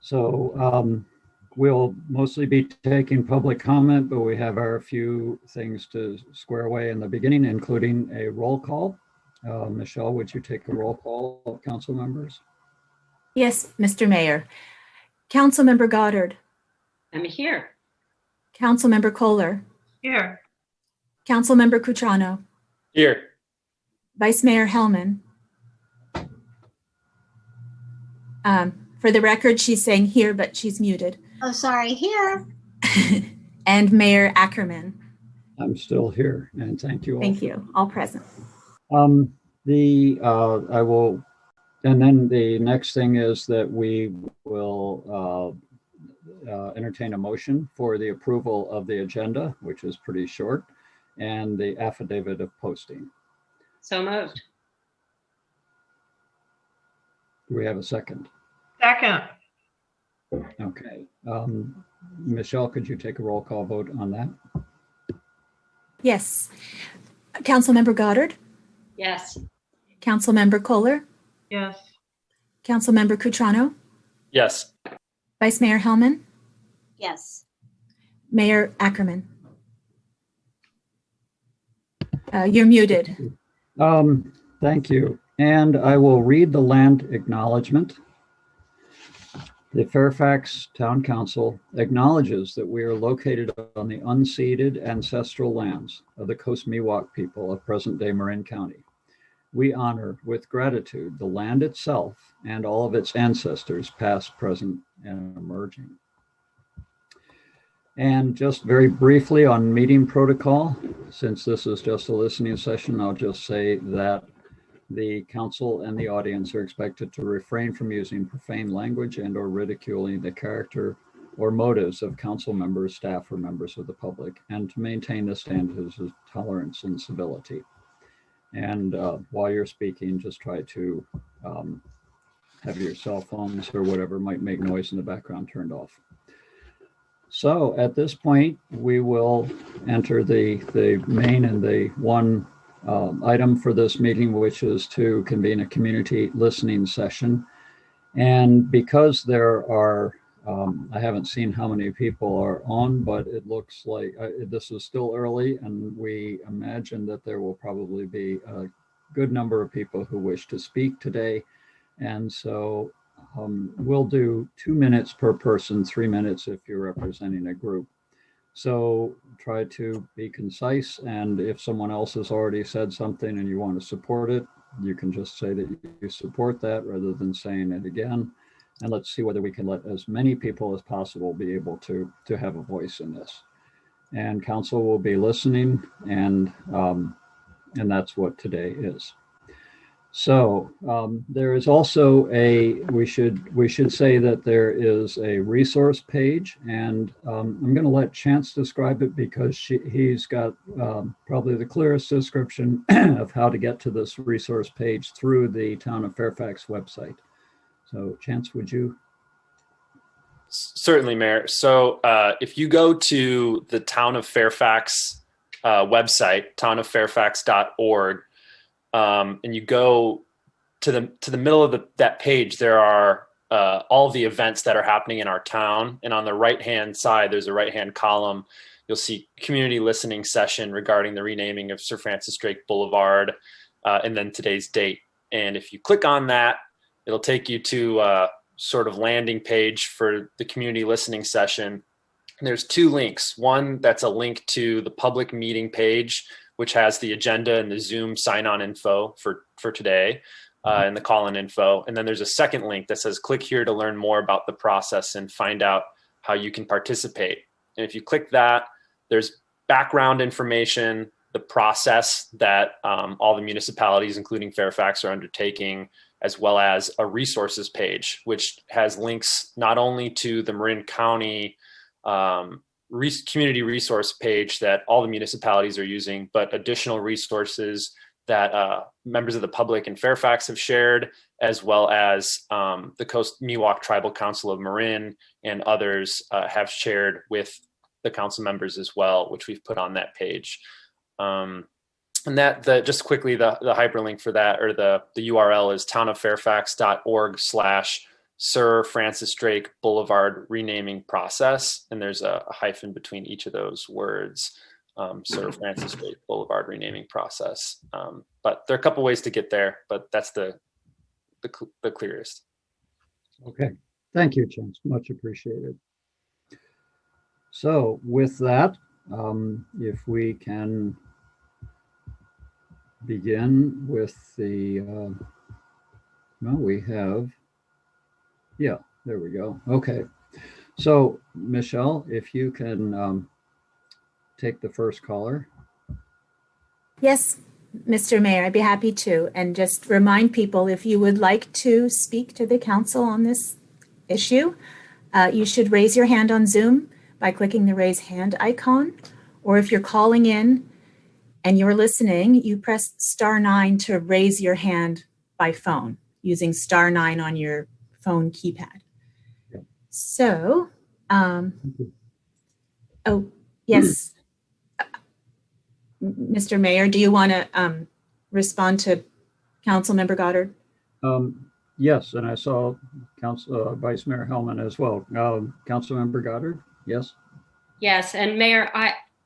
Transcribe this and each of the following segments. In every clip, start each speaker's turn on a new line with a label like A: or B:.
A: So we'll mostly be taking public comment, but we have our few things to square away in the beginning, including a roll call. Michelle, would you take a roll call of council members?
B: Yes, Mr. Mayor. Councilmember Goddard.
C: I'm here.
B: Councilmember Kohler.
C: Here.
B: Councilmember Cutrano.
D: Here.
B: Vice Mayor Hellman. For the record, she's saying here, but she's muted.
E: Oh, sorry, here.
B: And Mayor Ackerman.
A: I'm still here, and thank you all.
B: Thank you, all present.
A: And then the next thing is that we will entertain a motion for the approval of the agenda, which is pretty short, and the affidavit of posting.
C: So moved.
A: Do we have a second?
C: Second.
A: Okay. Michelle, could you take a roll call vote on that?
B: Yes. Councilmember Goddard.
C: Yes.
B: Councilmember Kohler.
C: Yes.
B: Councilmember Cutrano.
D: Yes.
B: Vice Mayor Hellman.
E: Yes.
B: Mayor Ackerman. You're muted.
A: Thank you. And I will read the land acknowledgement. The Fairfax Town Council acknowledges that we are located on the unceded ancestral lands of the Coast Miwok people of present-day Marin County. We honor with gratitude the land itself and all of its ancestors, past, present, and emerging. And just very briefly on meeting protocol, since this is just a listening session, I'll just say that the council and the audience are expected to refrain from using profane language and or ridiculing the character or motives of council members, staff, or members of the public, and to maintain the standards of tolerance and civility. And while you're speaking, just try to have your cell phones or whatever might make noise in the background turned off. So at this point, we will enter the main and the one item for this meeting, which is to convene a community listening session. And because there are, I haven't seen how many people are on, but it looks like this is still early, and we imagine that there will probably be a good number of people who wish to speak today. And so we'll do 2 minutes per person, 3 minutes if you're representing a group. So try to be concise, and if someone else has already said something and you want to support it, you can just say that you support that rather than saying it again. And let's see whether we can let as many people as possible be able to have a voice in this. And council will be listening, and that's what today is. So there is also we should say that there is a resource page, and I'm going to let Chance describe it because he's got probably the clearest description of how to get to this resource page through the Town of Fairfax website. So Chance, would you?
D: Certainly, Mayor. So if you go to the Town of Fairfax website, townoffairfax.org, and you go to the middle of that page, there are all the events that are happening in our town. And on the right-hand side, there's a right-hand column. You'll see community listening session regarding the renaming of Sir Francis Drake Boulevard, and then today's date. And if you click on that, it'll take you to a sort of landing page for the community listening session. And there's 2 links. One that's a link to the public meeting page, which has the agenda and the Zoom sign-on info for today, and the call-in info. And then there's a second link that says, click here to learn more about the process and find out how you can participate. And if you click that, there's background information, the process that all the municipalities, including Fairfax, are undertaking, as well as a resources page, which has links not only to the Marin County community resource page that all the municipalities are using, but additional resources that members of the public in Fairfax have shared, as well as the Coast Miwok Tribal Council of Marin and others have shared with the council members as well, which we've put on that page. And just quickly, the hyperlink for that, or the URL is townoffairfax.org/ Sir Francis Drake Boulevard renaming process. And there's a hyphen between each of those words. Sir Francis Drake Boulevard renaming process. But there are a couple ways to get there, but that's the clearest.
A: Okay, thank you, Chance. Much appreciated. So with that, if we can begin with the, well, we have, yeah, there we go. Okay, so Michelle, if you can take the first caller.
B: Yes, Mr. Mayor, I'd be happy to. And just remind people, if you would like to speak to the council on this issue, you should raise your hand on Zoom by clicking the raise hand icon. Or if you're calling in and you're listening, you press *9 to raise your hand by phone using *9 on your phone keypad.
A: Yep.
B: So, oh, yes. Mr. Mayor, do you want to respond to Councilmember Goddard?
A: Yes, and I saw Vice Mayor Hellman as well. Councilmember Goddard, yes?
C: Yes, and Mayor,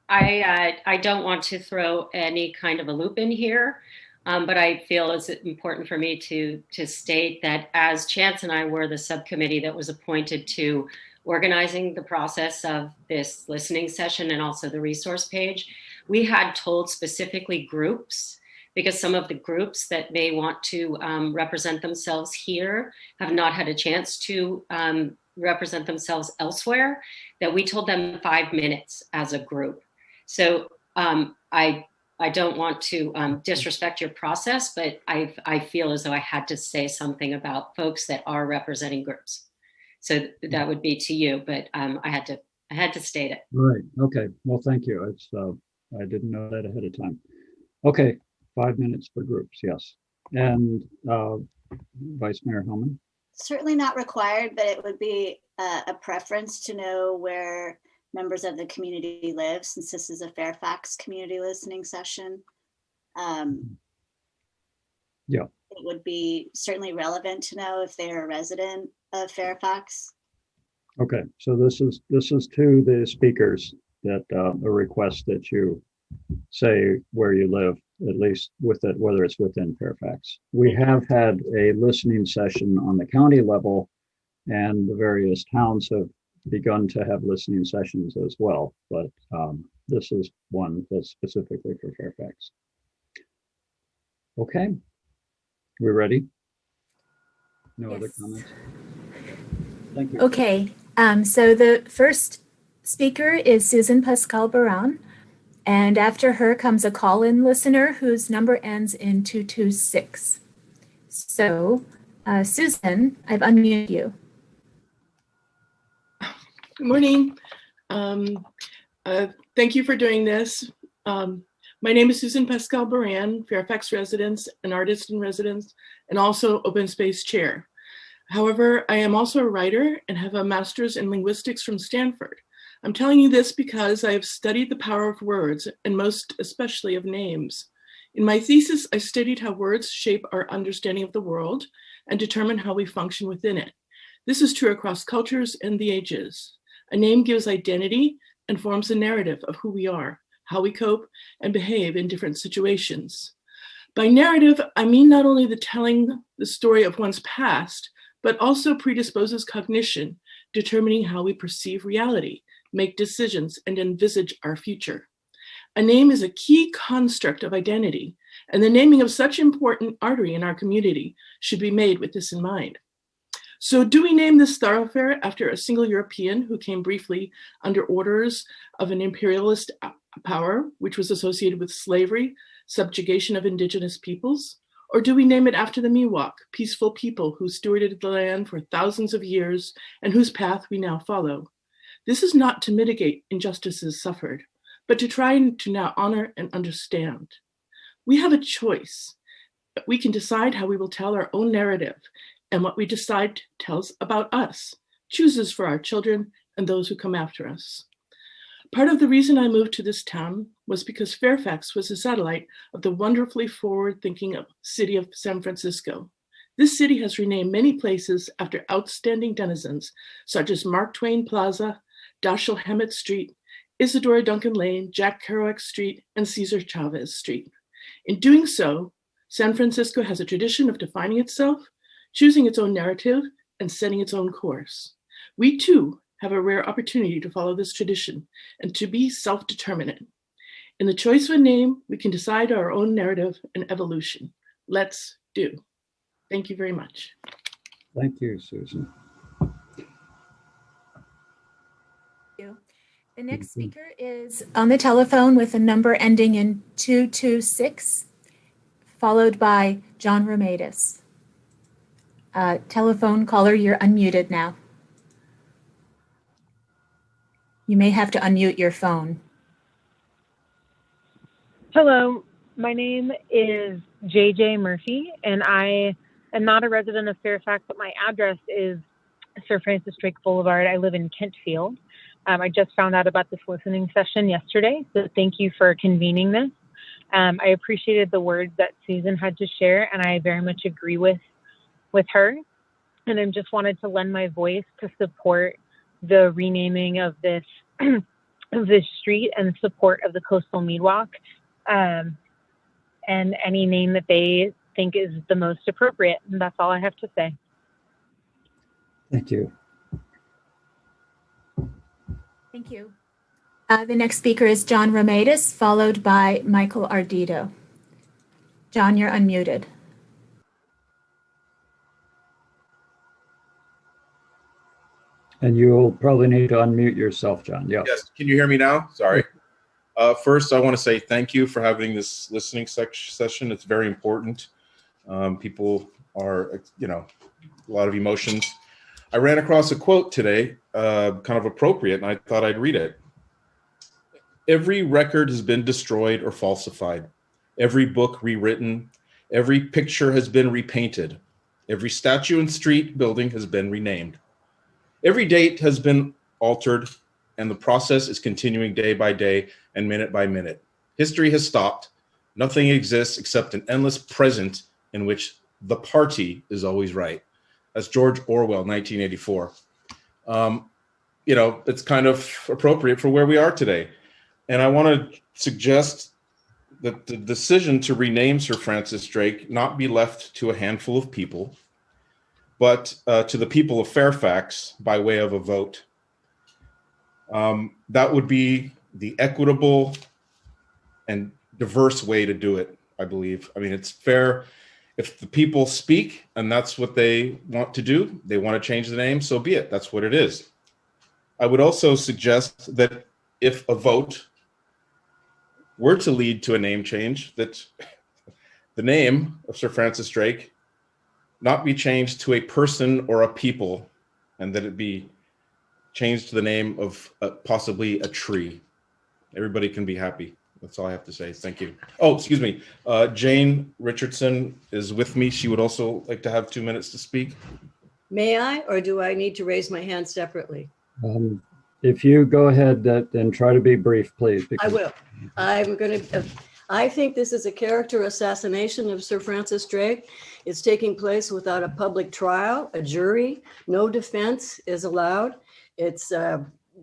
C: I don't want to throw any kind of a loop in here, but I feel it's important for me to state that as Chance and I were the subcommittee that was appointed to organizing the process of this listening session and also the resource page, we had told specifically groups, because some of the groups that may want to represent themselves here have not had a chance to represent themselves elsewhere, that we told them 5 minutes as a group. So I don't want to disrespect your process, but I feel as though I had to say something about folks that are representing groups. So that would be to you, but I had to state it.
A: Right, okay, well, thank you. It's I didn't know that ahead of time. Okay, 5 minutes for groups, yes. And Vice Mayor Hellman?
E: Certainly not required, but it would be a preference to know where members of the community live, since this is a Fairfax community listening session.
A: Yeah.
E: It would be certainly relevant to know if they're a resident of Fairfax.
A: Okay, so this is to the speakers that a request that you say where you live, at least with it, whether it's within Fairfax. We have had a listening session on the county level, and the various towns have begun to have listening sessions as well, but this is one that's specifically for Fairfax. Okay, we ready? No
B: Yes.
A: other comments? Thank you.
B: Okay, so the first speaker is Susan Pascal-Baran, and after her comes a call-in listener whose number ends in 226. So, Susan, I've unmuted you.
F: Good morning. Thank you for doing this. My name is Susan Pascal-Baran, Fairfax residence, an artist in residence, and also open space chair. However, I am also a writer and have a master's in linguistics from Stanford. I'm telling you this because I have studied the power of words, and most especially of names. In my thesis, I studied how words shape our understanding of the world and determine how we function within it. This is true across cultures and the ages. A name gives identity and forms a narrative of who we are, how we cope and behave in different situations. By narrative, I mean not only the telling the story of one's past, but also predisposes cognition, determining how we perceive reality, make decisions, and envisage our future. A name is a key construct of identity, and the naming of such important artery in our community should be made with this in mind. So do we name this thoroughfare after a single European who came briefly under orders of an imperialist power, which was associated with slavery, subjugation of indigenous peoples? Or do we name it after the Miwok, peaceful people who stewarded the land for thousands of years and whose path we now follow? This is not to mitigate injustices suffered, but to try to now honor and understand. We have a choice. We can decide how we will tell our own narrative, and what we decide tells about us, chooses for our children and those who come after us. Part of the reason I moved to this town was because Fairfax was a satellite of the wonderfully forward-thinking city of San Francisco. This city has renamed many places after outstanding denizens, such as Mark Twain Plaza, Dashiell Hammett Street, Isadora Duncan Lane, Jack Kerouac Street, and Cesar Chavez Street. In doing so, San Francisco has a tradition of defining itself, choosing its own narrative, and setting its own course. We too have a rare opportunity to follow this tradition and to be self-determinate. In the choice of a name, we can decide our own narrative and evolution. Let's do. Thank you very much.
A: Thank you, Susan.
B: The next speaker is on the telephone with a number ending in 226, followed by John Romaitis. Telephone caller, you're unmuted now. You may have to unmute your phone.
G: Hello, my name is JJ Murphy, and I am not a resident of Fairfax, but my address is Sir Francis Drake Boulevard. I live in Kentfield. I just found out about this listening session yesterday, so thank you for convening this. I appreciated the words that Susan had to share, and I very much agree with her. And I just wanted to lend my voice to support the renaming of this of this street and support of the Coastal Meadwalk, and any name that they think is the most appropriate. And that's all I have to say.
A: Thank you.
B: Thank you. The next speaker is John Romaitis, followed by Michael Ardito. John, you're unmuted.
A: And you'll probably need to unmute yourself, John. Yeah.
H: Yes. Can you hear me now? Sorry. First, I want to say thank you for having this listening session. It's very important. People are, a lot of emotions. I ran across a quote today, kind of appropriate, and I thought I'd read it. Every record has been destroyed or falsified. Every book rewritten. Every picture has been repainted. Every statue and street building has been renamed. Every date has been altered, and the process is continuing day by day and minute by minute. History has stopped. Nothing exists except an endless present in which the party is always right. That's George Orwell, 1984. It's kind of appropriate for where we are today. And I want to suggest that the decision to rename Sir Francis Drake not be left to a handful of people, but to the people of Fairfax by way of a vote. That would be the equitable and diverse way to do it, I believe. I mean, it's fair. If the people speak and that's what they want to do, they want to change the name, so be it. That's what it is. I would also suggest that if a vote were to lead to a name change, that the name of Sir Francis Drake not be changed to a person or a people, and that it be changed to the name of possibly a tree. Everybody can be happy. That's all I have to say. Thank you. Oh, excuse me. Jane Richardson is with me. She would also like to have 2 minutes to speak.
I: May I, or do I need to raise my hand separately?
A: If you go ahead and try to be brief, please.
I: I will. I think this is a character assassination of Sir Francis Drake. It's taking place without a public trial, a jury. No defense is allowed. It's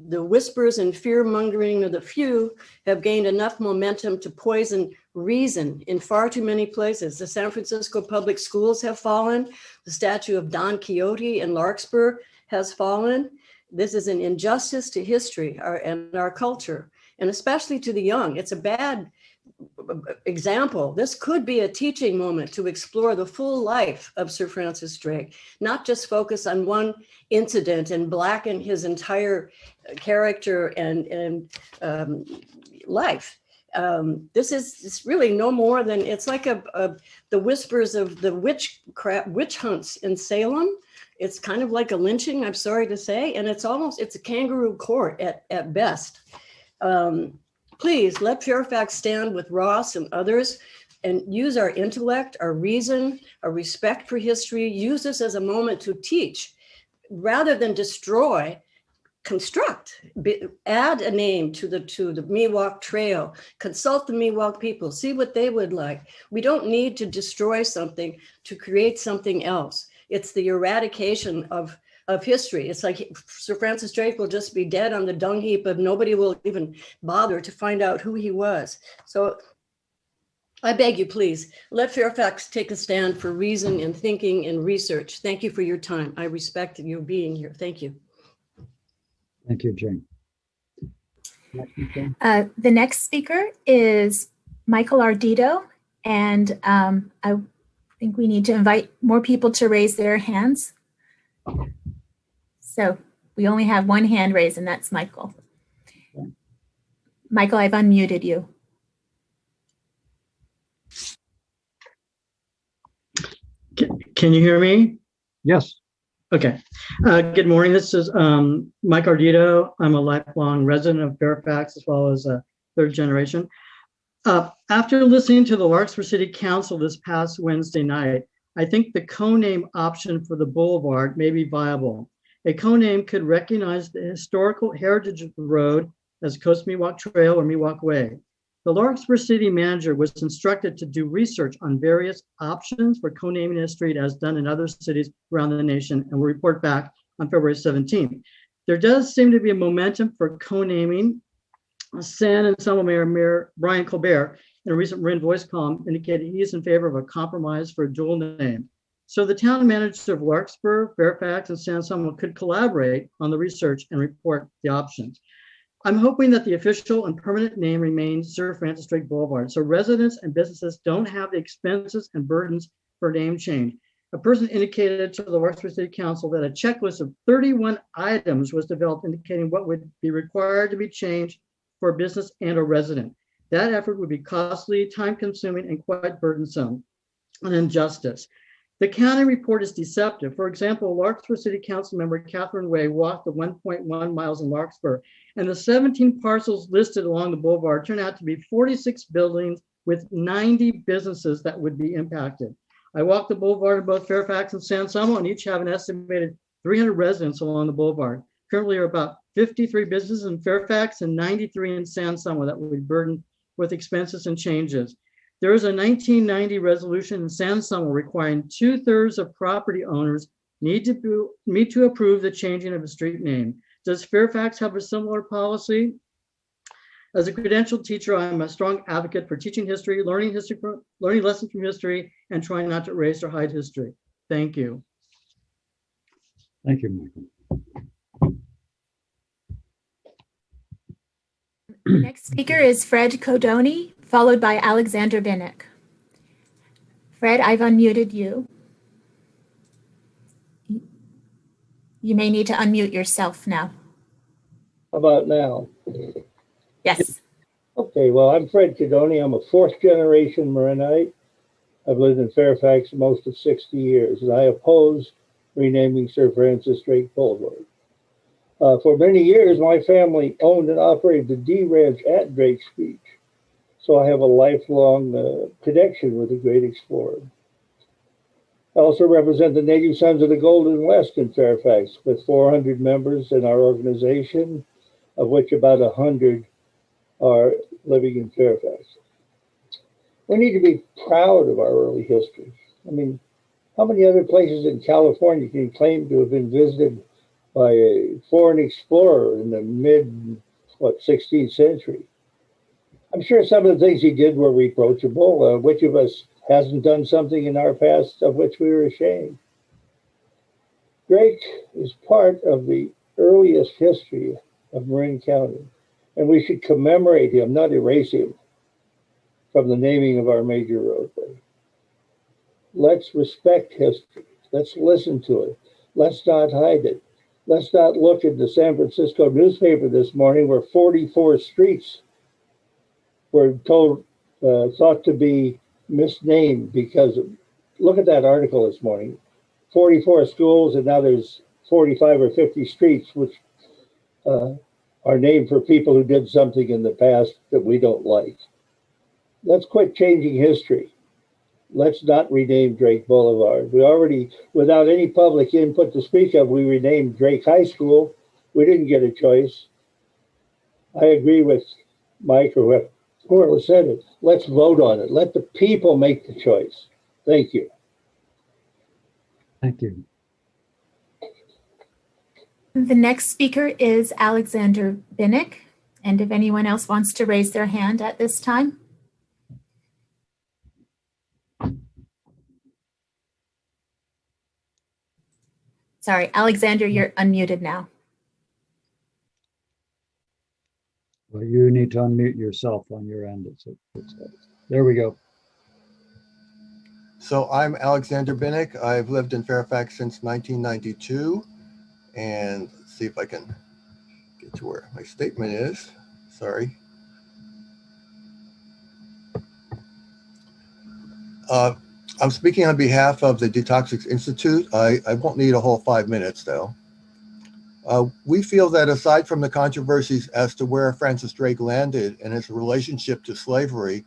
I: the whispers and fear-mongering of the few have gained enough momentum to poison reason in far too many places. The San Francisco public schools have fallen. The statue of Don Quixote in Larkspur has fallen. This is an injustice to history and our culture, and especially to the young. It's a bad example. This could be a teaching moment to explore the full life of Sir Francis Drake, not just focus on one incident and blacken his entire character and life. This is really no more than, it's like the whispers of the witch hunts in Salem. It's kind of like a lynching, I'm sorry to say, and it's a kangaroo court at best. Please let Fairfax stand with Ross and others and use our intellect, our reason, our respect for history. Use this as a moment to teach rather than destroy add a name to the Miwok Trail, consult the Miwok people, see what they would like. We don't need to destroy something to create something else. It's the eradication of history. It's like Sir Francis Drake will just be dead on the dung heap, and nobody will even bother to find out who he was. So I beg you, please, let Fairfax take a stand for reason and thinking and research. Thank you for your time. I respect you being here. Thank you.
A: Thank you, Jane.
B: The next speaker is Michael Ardito, and I think we need to invite more people to raise their hands. So we only have one hand raised, and that's Michael. Michael, I've unmuted you.
J: Can you hear me?
A: Yes.
J: Okay. Good morning. This is Mike Ardito. I'm a lifelong resident of Fairfax, as well as a third generation. After listening to the Larkspur City Council this past Wednesday night, I think the co-name option for the boulevard may be viable. A co-name could recognize the historical heritage of the road as Coast Miwok Trail or Miwok Way. The Larkspur City manager was instructed to do research on various options for co-naming a street as done in other cities around the nation, and will report back on February 17th. There does seem to be a momentum for co-naming. San Anselmo Mayor Brian Colbert, in a recent Marin Voice column, indicated he is in favor of a compromise for a dual name. So the town managers of Larkspur, Fairfax, and San Anselmo could collaborate on the research and report the options. I'm hoping that the official and permanent name remains Sir Francis Drake Boulevard, so residents and businesses don't have the expenses and burdens for name change. A person indicated to the Larkspur City Council that a checklist of 31 items was developed indicating what would be required to be changed for a business and a resident. That effort would be costly, time-consuming, and quite burdensome, an injustice. The county report is deceptive. For example, Larkspur City Council member Catherine Way walked the 1.1 miles in Larkspur, and the 17 parcels listed along the boulevard turned out to be 46 buildings with 90 businesses that would be impacted. I walked the boulevard in both Fairfax and San Anselmo, and each have an estimated 300 residents along the boulevard. Currently, there are about 53 businesses in Fairfax and 93 in San Anselmo that would be burdened with expenses and changes. There is a 1990 resolution in San Anselmo requiring 2/3 of property owners need to approve the changing of a street name. Does Fairfax have a similar policy? As a credentialed teacher, I'm a strong advocate for teaching history, learning lessons from history, and trying not to erase or hide history. Thank you.
A: Thank you, Michael.
B: The next speaker is Fred Codoni, followed by Alexander Binnick. Fred, I've unmuted you. You may need to unmute yourself now.
K: How about now?
B: Yes.
K: Okay, well, I'm Fred Codoni. I'm a fourth generation Marinite. I've lived in Fairfax most of 60 years, and I oppose renaming Sir Francis Drake Boulevard. For many years, my family owned and operated the D Ranch at Drake's Beach, so I have a lifelong connection with the great explorer. I also represent the Native Sons of the Golden West in Fairfax, with 400 members in our organization, of which about 100 are living in Fairfax. We need to be proud of our early history. I mean, how many other places in California can you claim to have been visited by a foreign explorer in the mid-16th century? I'm sure some of the things he did were reproachable. Which of us hasn't done something in our past of which we were ashamed? Drake is part of the earliest history of Marin County, and we should commemorate him, not erase him, from the naming of our major roadway. Let's respect history. Let's listen to it. Let's not hide it. Let's not look at the San Francisco newspaper this morning where 44 streets were thought to be misnamed because look at that article this morning. 44 schools, and now there's 45 or 50 streets which are named for people who did something in the past that we don't like. Let's quit changing history. Let's not rename Drake Boulevard. We already, without any public input to speak of, we renamed Drake High School, We didn't get a choice. I agree with Mike or whoever said it. Let's vote on it. Let the people make the choice. Thank you.
A: Thank you.
B: The next speaker is Alexander Binnick. And if anyone else wants to raise their hand at this time. Sorry, Alexander, you're unmuted now.
A: Well, you need to unmute yourself on your end. There we go.
L: So I'm Alexander Binnick. I've lived in Fairfax since 1992. And let's see if I can get to where my statement is. Sorry. I'm speaking on behalf of the Detoxics Institute. I won't need a whole 5 minutes though. We feel that aside from the controversies as to where Francis Drake landed and his relationship to slavery,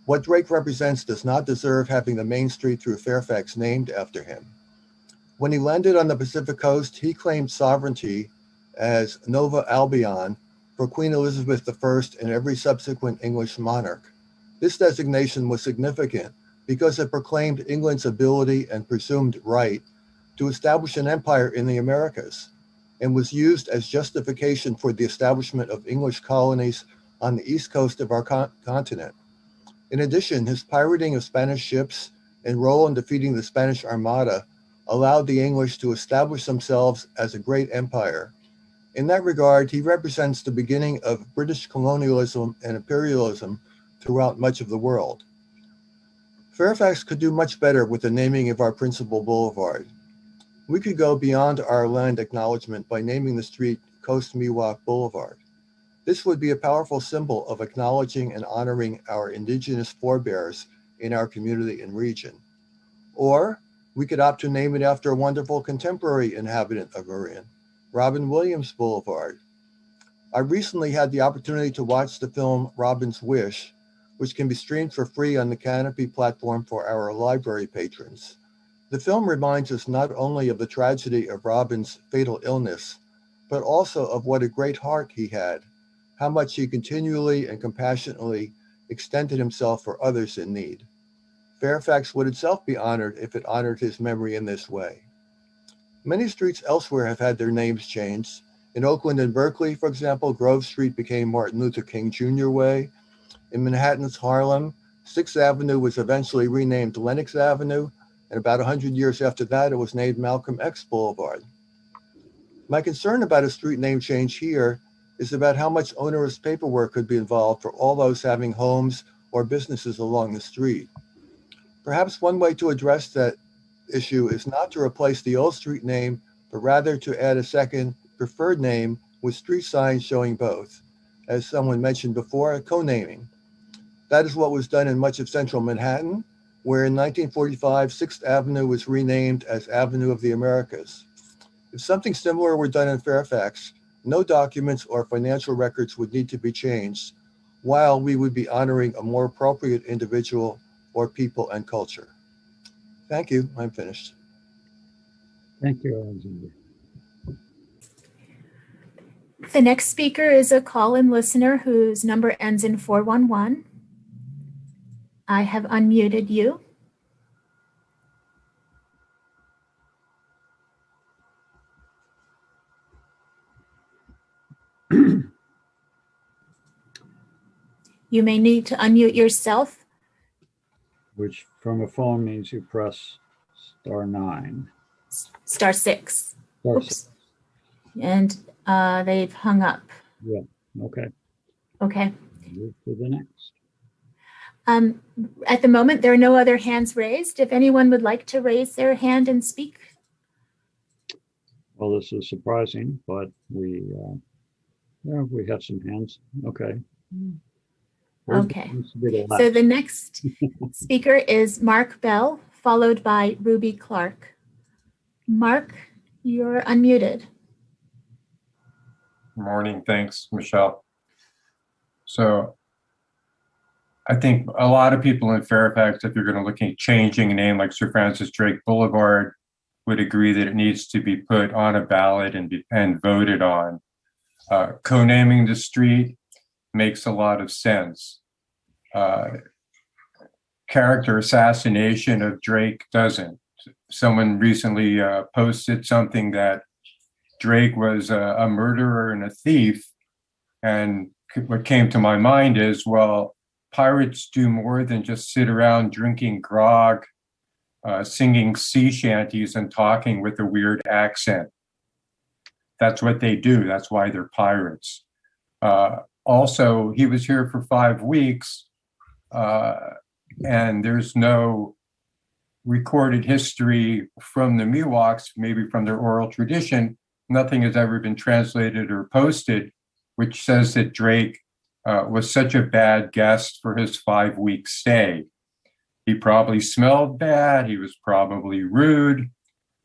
L: what Drake represents does not deserve having the main street through Fairfax named after him. When he landed on the Pacific coast, he claimed sovereignty as Nova Albion for Queen Elizabeth I and every subsequent English monarch. This designation was significant because it proclaimed England's ability and presumed right to establish an empire in the Americas, and was used as justification for the establishment of English colonies on the east coast of our continent. In addition, his pirating of Spanish ships and role in defeating the Spanish Armada allowed the English to establish themselves as a great empire. In that regard, he represents the beginning of British colonialism and imperialism throughout much of the world. Fairfax could do much better with the naming of our principal boulevard. We could go beyond our land acknowledgement by naming the street Coast Miwok Boulevard. This would be a powerful symbol of acknowledging and honoring our indigenous forebears in our community and region. Or we could opt to name it after a wonderful contemporary inhabitant of Marin, Robin Williams Boulevard. I recently had the opportunity to watch the film Robin's Wish, which can be streamed for free on the Canopy platform for our library patrons. The film reminds us not only of the tragedy of Robin's fatal illness, but also of what a great heart he had, how much he continually and compassionately extended himself for others in need. Fairfax would itself be honored if it honored his memory in this way. Many streets elsewhere have had their names changed. In Oakland and Berkeley, for example, Grove Street became Martin Luther King Jr. Way. In Manhattan's Harlem, 6th Avenue was eventually renamed Lenox Avenue, and about 100 years after that, it was named Malcolm X Boulevard. My concern about a street name change here is about how much onerous paperwork could be involved for all those having homes or businesses along the street. Perhaps one way to address that issue is not to replace the old street name, but rather to add a second preferred name with street signs showing both. As someone mentioned before, co-naming. That is what was done in much of central Manhattan, where in 1945, 6th Avenue was renamed as Avenue of the Americas. If something similar were done in Fairfax, no documents or financial records would need to be changed, while we would be honoring a more appropriate individual or people and culture. Thank you, I'm finished.
A: Thank you, Alexander.
B: The next speaker is a call-in listener whose number ends in 411. I have unmuted you. You may need to unmute yourself.
A: Which from a phone means you press *9.
B: *6.
A: *6.
B: Oops. And they've hung up.
A: Yeah, okay.
B: Okay.
A: Move to the next.
B: At the moment, there are no other hands raised. If anyone would like to raise their hand and speak.
A: Well, this is surprising, but we have some hands. Okay.
B: Okay. So the next speaker is Mark Bell, followed by Ruby Clark. Mark, you're unmuted.
M: Morning. Thanks, Michelle. So I think a lot of people in Fairfax, if you're going to look at changing a name like Sir Francis Drake Boulevard, would agree that it needs to be put on a ballot and voted on. Co-naming the street makes a lot of sense. Character assassination of Drake doesn't. Someone recently posted something that Drake was a murderer and a thief. And what came to my mind is, well, pirates do more than just sit around drinking grog, singing sea shanties and talking with a weird accent. That's what they do. That's why they're pirates. Also, he was here for 5 weeks, and there's no recorded history from the Miwoks, maybe from their oral tradition. Nothing has ever been translated or posted, which says that Drake was such a bad guest for his 5-week stay. He probably smelled bad. He was probably rude,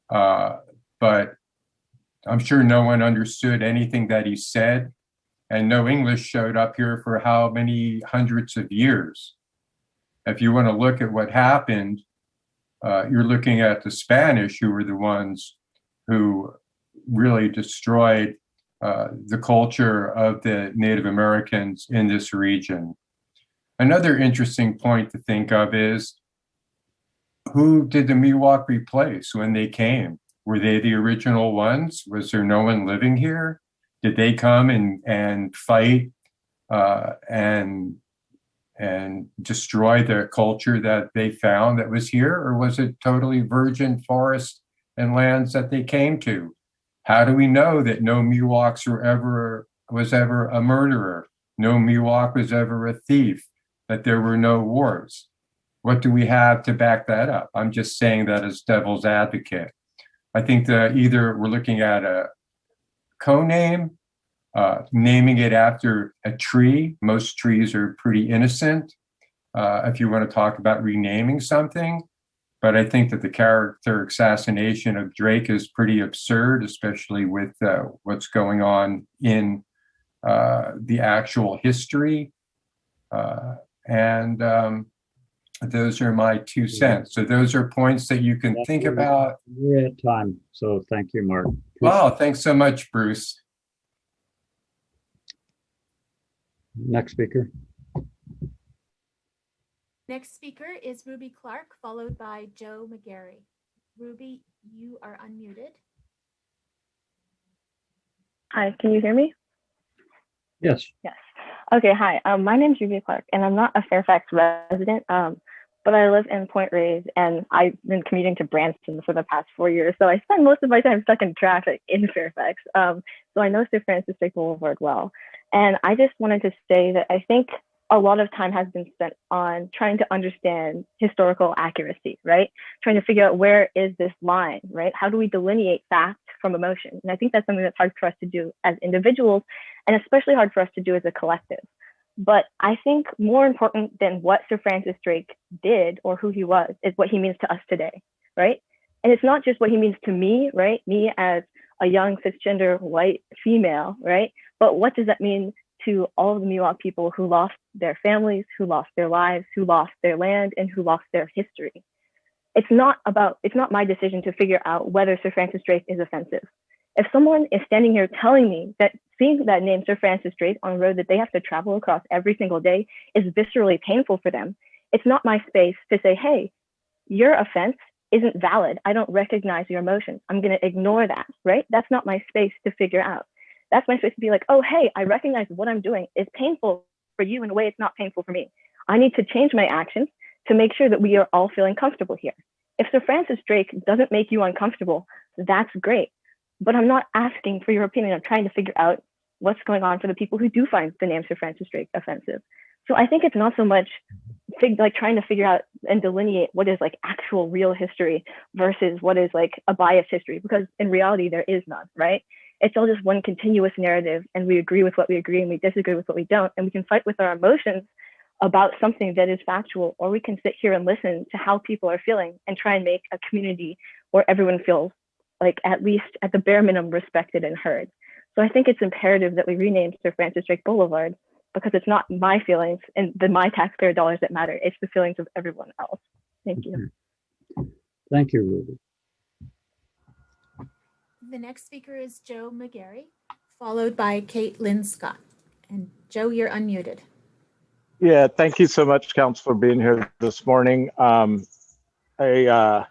M: but I'm sure no one understood anything that he said, and no English showed up here for how many hundreds of years. If you want to look at what happened, you're looking at the Spanish, who were the ones who really destroyed the culture of the Native Americans in this region. Another interesting point to think of is, who did the Miwok replace when they came? Were they the original ones? Was there no one living here? Did they come and fight and destroy the culture that they found that was here? Or was it totally virgin forest and lands that they came to? How do we know that no Miwoks was ever a murderer? No Miwok was ever a thief? That there were no wars? What do we have to back that up? I'm just saying that as devil's advocate. I think that either we're looking at a co-name, naming it after a tree. Most trees are pretty innocent if you want to talk about renaming something. But I think that the character assassination of Drake is pretty absurd, especially with what's going on in the actual history. Those are my 2 cents. So those are points that you can think about.
A: We're at time, so thank you, Mark.
M: Wow, thanks so much, Bruce.
A: Next speaker.
B: Next speaker is Ruby Clark, followed by Joe McGarry. Ruby, you are unmuted.
N: Hi, can you hear me?
A: Yes.
N: Yes. Okay, hi. My name is Ruby Clark, and I'm not a Fairfax resident, but I live in Point Reyes, and I've been commuting to Branson for the past 4 years. So I spend most of my time stuck in traffic in Fairfax. So I know Sir Francis Drake Boulevard well. And I just wanted to say that I think a lot of time has been spent on trying to understand historical accuracy, right? Trying to figure out, where is this line, right? How do we delineate fact from emotion? And I think that's something that's hard for us to do as individuals, and especially hard for us to do as a collective. But I think more important than what Sir Francis Drake did or who he was is what he means to us today, right? And it's not just what he means to me, right? Me as a young cisgender white female, right? But what does that mean to all of the Miwok people who lost their families, who lost their lives, who lost their land, and who lost their history? It's not my decision to figure out whether Sir Francis Drake is offensive. If someone is standing here telling me that seeing that name Sir Francis Drake on a road that they have to travel across every single day is viscerally painful for them, it's not my space to say, hey, your offense isn't valid. I don't recognize your emotion. I'm going to ignore that, right? That's not my space to figure out. That's my space to be like, oh, hey, I recognize what I'm doing is painful for you in a way it's not painful for me. I need to change my actions to make sure that we are all feeling comfortable here. If Sir Francis Drake doesn't make you uncomfortable, that's great. But I'm not asking for your opinion. I'm trying to figure out what's going on for the people who do find the name Sir Francis Drake offensive. So I think it's not so much like trying to figure out and delineate what is like actual real history versus what is like a biased history, because in reality, there is none, right? It's all just one continuous narrative, and we agree with what we agree and we disagree with what we don't. And we can fight with our emotions about something that is factual, or we can sit here and listen to how people are feeling and try and make a community where everyone feels like at least at the bare minimum respected and heard. So I think it's imperative that we rename Sir Francis Drake Boulevard, because it's not my feelings and my taxpayer dollars that matter. It's the feelings of everyone else. Thank you.
A: Thank you, Ruby.
B: The next speaker is Joe McGarry, followed by Kate Linscott. And Joe, you're unmuted.
O: Yeah, thank you so much, Council, for being here this morning. The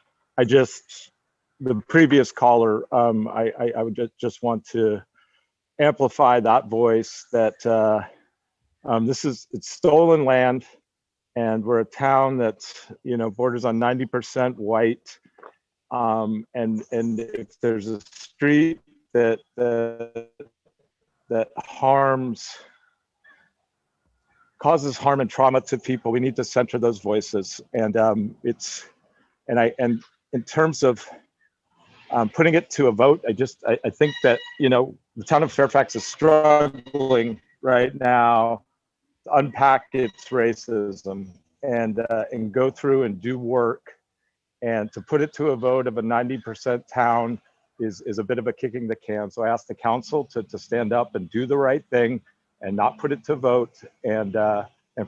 O: previous caller, I would just want to amplify that voice that it's stolen land, and we're a town that's, borders on 90% white. And if there's a street that causes harm and trauma to people, we need to center those voices. And in terms of putting it to a vote, I think that, the town of Fairfax is struggling right now to unpack its racism and go through and do work. And to put it to a vote of a 90% town is a bit of a kicking the can. So I ask the council to stand up and do the right thing and not put it to vote and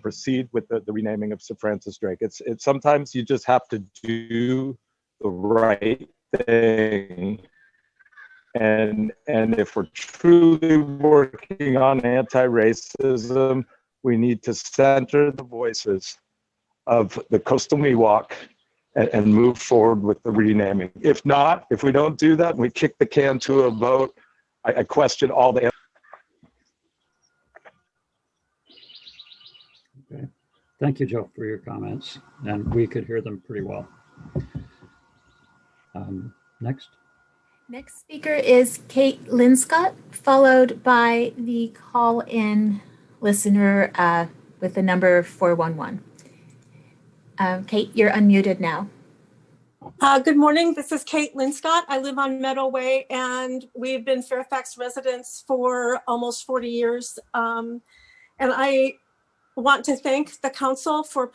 O: proceed with the renaming of Sir Francis Drake. It's sometimes you just have to do the right thing. And if we're truly working on anti-racism, we need to center the voices of the coastal Miwok and move forward with the renaming. If not, if we don't do that, and we kick the can to a vote, I question all the.
A: Okay. Thank you, Joe, for your comments, and we could hear them pretty well. Next.
B: Next speaker is Kate Linscott, followed by the call-in listener with the number 411. Kate, you're unmuted now.
P: Good morning. This is Kate Linscott. I live on Meadow Way, and we've been Fairfax residents for almost 40 years. And I want to thank the council for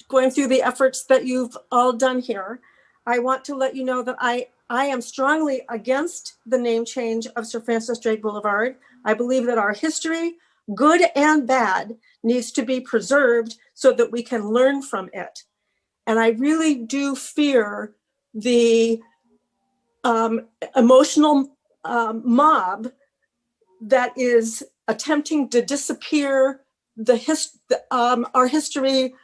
P: going through the efforts that you've all done here. I want to let you know that I am strongly against the name change of Sir Francis Drake Boulevard. I believe that our history, good and bad, needs to be preserved so that we can learn from it. And I really do fear the emotional mob that is attempting to disappear our history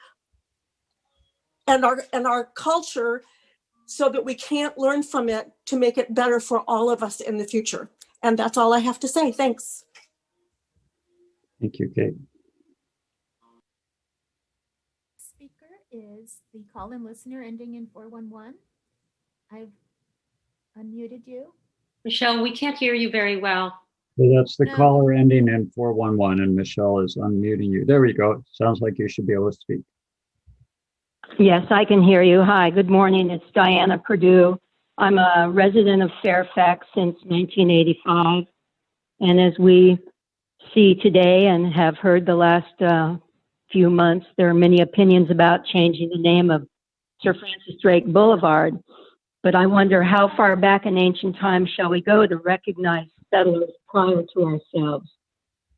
P: and our culture so that we can't learn from it to make it better for all of us in the future. And that's all I have to say. Thanks.
A: Thank you, Kate.
B: Speaker is the call-in listener ending in 411. I've unmuted you.
C: Michelle, we can't hear you very well.
A: So that's the
B: No.
A: caller ending in 411, and Michelle is unmuting you. There we go. Sounds like you should be able to speak.
Q: Yes, I can hear you. Hi, good morning. It's Diana Perdue. I'm a resident of Fairfax since 1985. And as we see today and have heard the last few months, there are many opinions about changing the name of Sir Francis Drake Boulevard. But I wonder how far back in ancient times shall we go to recognize settlers prior to ourselves?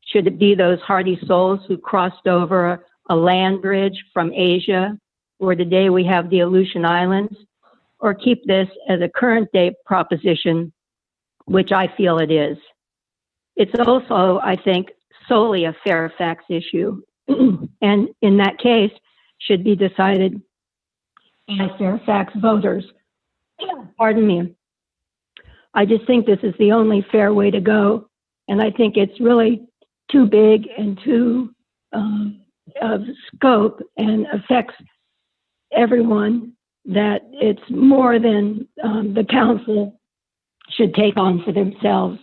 Q: Should it be those hardy souls who crossed over a land bridge from Asia, or the day we have the Aleutian Islands, or keep this as a current day proposition, which I feel it is? It's also, I think, solely a Fairfax issue, and in that case, should be decided by Fairfax voters. Pardon me. I just think this is the only fair way to go, and I think it's really too big and too of scope and affects everyone, that it's more than the council should take on for themselves.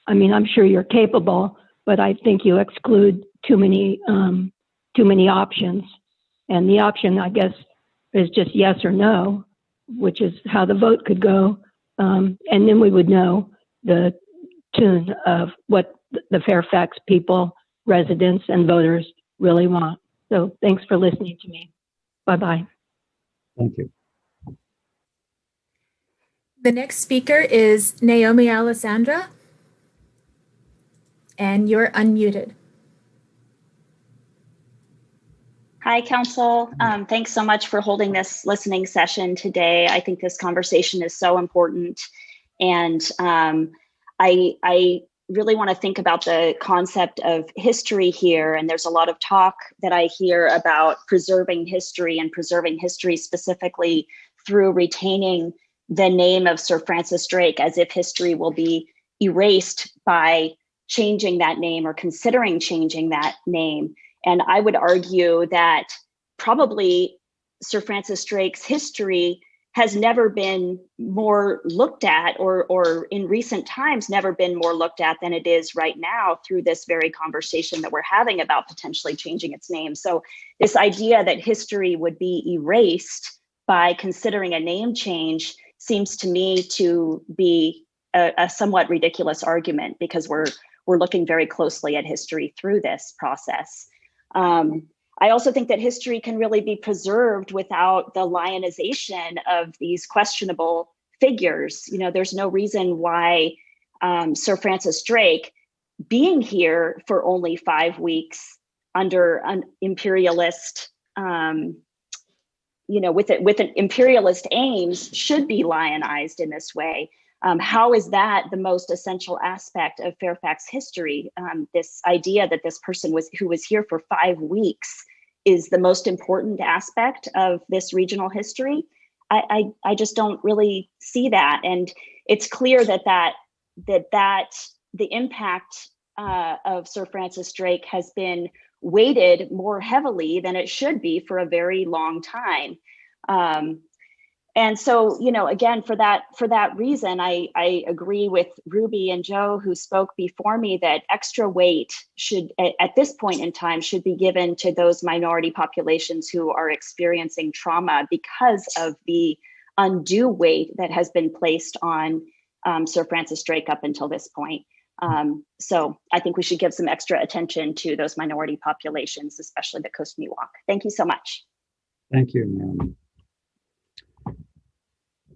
Q: I mean, I'm sure you're capable, but I think you exclude too many options. And the option, I guess, is just yes or no, which is how the vote could go. And then we would know the tune of what the Fairfax people, residents, and voters really want. So thanks for listening to me. Bye-bye.
A: Thank you.
B: The next speaker is Naomi Alessandra, and you're unmuted.
R: Hi, Council. Thanks so much for holding this listening session today. I think this conversation is so important. And I really want to think about the concept of history here. And there's a lot of talk that I hear about preserving history, and preserving history specifically through retaining the name of Sir Francis Drake, as if history will be erased by changing that name or considering changing that name. And I would argue that probably Sir Francis Drake's history has never been more looked at, or in recent times never been more looked at than it is right now through this very conversation that we're having about potentially changing its name. So this idea that history would be erased by considering a name change seems to me to be a somewhat ridiculous argument, because we're looking very closely at history through this process. I also think that history can really be preserved without the lionization of these questionable figures. You know, there's no reason why Sir Francis Drake, being here for only 5 weeks under an imperialist, with an imperialist aims, should be lionized in this way. How is that the most essential aspect of Fairfax history? This idea that this person who was here for 5 weeks is the most important aspect of this regional history. I just don't really see that. And it's clear that the impact of Sir Francis Drake has been weighted more heavily than it should be for a very long time. And so, again, for that reason, I agree with Ruby and Joe, who spoke before me, that extra weight should, at this point in time, should be given to those minority populations who are experiencing trauma because of the undue weight that has been placed on Sir Francis Drake up until this point. So I think we should give some extra attention to those minority populations, especially the Coast Miwok. Thank you so much.
A: Thank you, Naomi.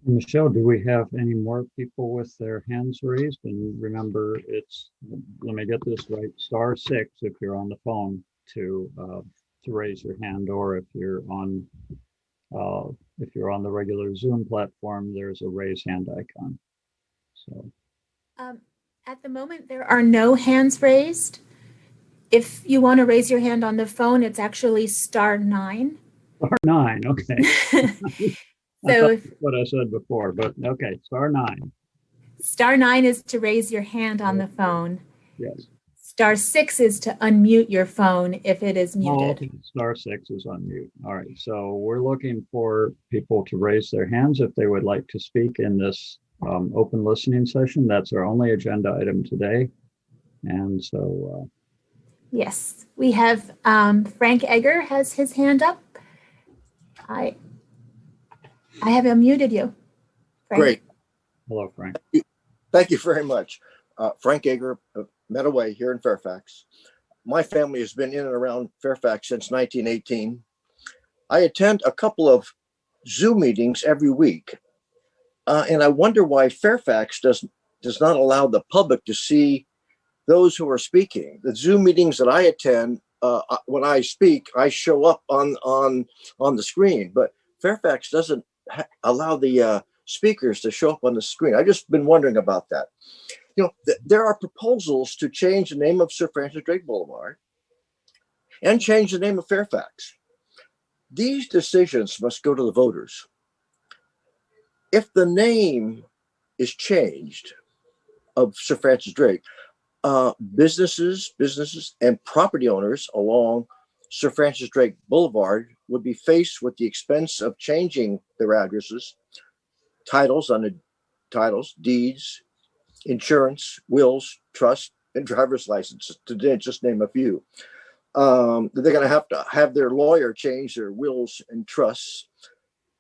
A: Michelle, do we have any more people with their hands raised? And remember, let me get this right, *6 if you're on the phone to raise your hand, or if you're on the regular Zoom platform, there's a raise hand icon. So
B: at the moment, there are no hands raised. If you want to raise your hand on the phone, it's actually *9.
A: *9, okay.
B: So
A: what I said before, but okay, *9.
B: *9 is to raise your hand on the phone.
A: Yes.
B: *6 is to unmute your phone if it is muted.
A: Oh, okay. *6 is unmute. All right. So we're looking for people to raise their hands if they would like to speak in this open listening session. That's our only agenda item today. And so.
B: Yes, we have Frank Egger has his hand up. I have unmuted you. Frank.
S: Great.
A: Hello, Frank.
S: Thank you very much. Frank Egger, Meadoway here in Fairfax. My family has been in and around Fairfax since 1918. I attend a couple of Zoom meetings every week. And I wonder why Fairfax does not allow the public to see those who are speaking. The Zoom meetings that I attend, when I speak, I show up on the screen, but Fairfax doesn't allow the speakers to show up on the screen. I've just been wondering about that. There are proposals to change the name of Sir Francis Drake Boulevard and change the name of Fairfax. These decisions must go to the voters. If the name is changed of Sir Francis Drake, businesses and property owners along Sir Francis Drake Boulevard would be faced with the expense of changing their addresses, titles on the titles, deeds, insurance, wills, trust, and driver's licenses, to just name a few. They're going to have their lawyer change their wills and trusts.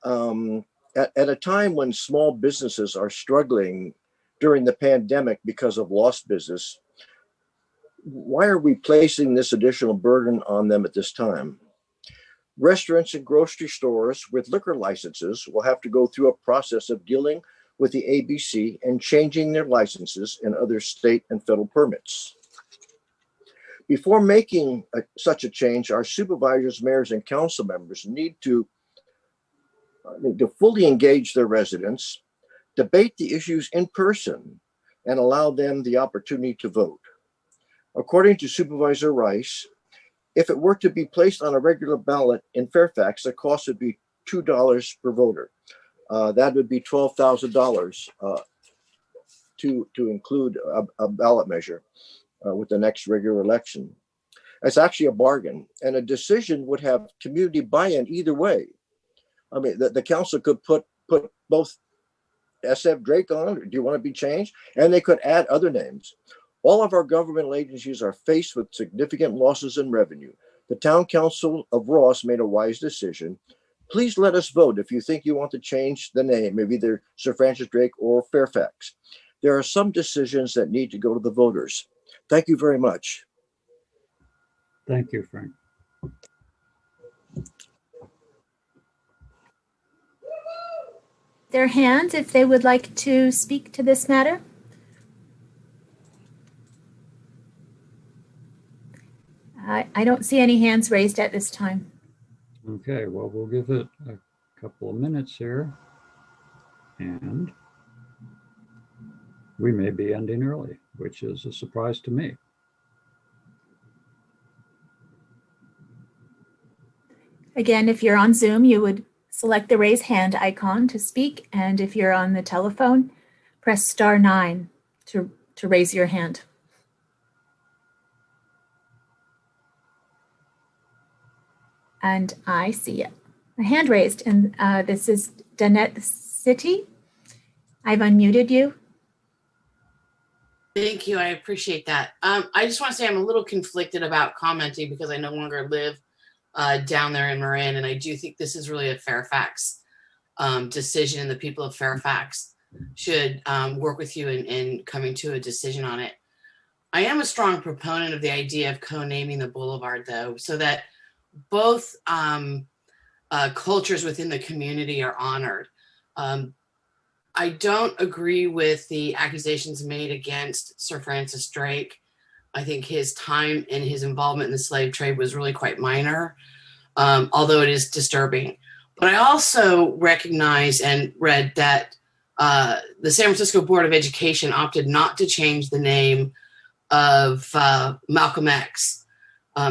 S: At a time when small businesses are struggling during the pandemic because of lost business, why are we placing this additional burden on them at this time? Restaurants and grocery stores with liquor licenses will have to go through a process of dealing with the ABC and changing their licenses and other state and federal permits. Before making such a change, our supervisors, mayors, and council members need to fully engage their residents, debate the issues in person, and allow them the opportunity to vote. According to Supervisor Rice, if it were to be placed on a regular ballot in Fairfax, the cost would be $2 per voter. That would be $12,000 to include a ballot measure with the next regular election. It's actually a bargain, and a decision would have community buy-in either way. I mean, the council could put both SF Drake on, do you want to be changed? And they could add other names. All of our governmental agencies are faced with significant losses in revenue. The Town Council of Ross made a wise decision. Please let us vote if you think you want to change the name of either Sir Francis Drake or Fairfax. There are some decisions that need to go to the voters. Thank you very much.
A: Thank you, Frank.
B: Their hand if they would like to speak to this matter. I don't see any hands raised at this time.
A: Okay, well, we'll give it a couple of minutes here. And we may be ending early, which is a surprise to me.
B: Again, if you're on Zoom, you would select the raise hand icon to speak. And if you're on the telephone, press *9 to raise your hand. And I see a hand raised, and this is Danette City. I've unmuted you.
T: Thank you. I appreciate that. I just want to say I'm a little conflicted about commenting because I no longer live down there in Marin, and I do think this is really a Fairfax decision, and the people of Fairfax should work with you in coming to a decision on it. I am a strong proponent of the idea of co-naming the boulevard, though, so that both cultures within the community are honored. I don't agree with the accusations made against Sir Francis Drake. I think his time and his involvement in the slave trade was really quite minor, although it is disturbing. But I also recognize and read that the San Francisco Board of Education opted not to change the name of Malcolm X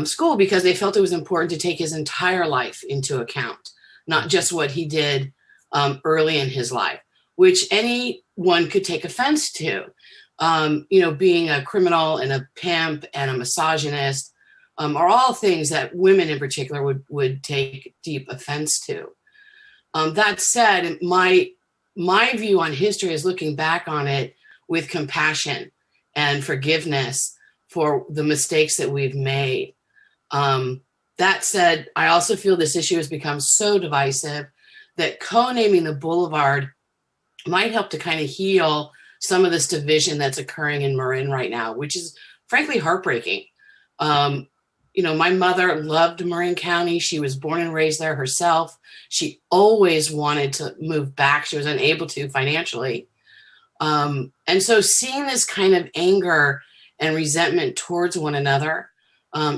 T: school because they felt it was important to take his entire life into account, not just what he did early in his life, which anyone could take offense to. Being a criminal and a pimp and a misogynist are all things that women in particular would take deep offense to. That said, my view on history is looking back on it with compassion and forgiveness for the mistakes that we've made. That said, I also feel this issue has become so divisive that co-naming the boulevard might help to kind of heal some of this division that's occurring in Marin right now, which is frankly heartbreaking. My mother loved Marin County. She was born and raised there herself. She always wanted to move back. She was unable to financially. And so seeing this kind of anger and resentment towards one another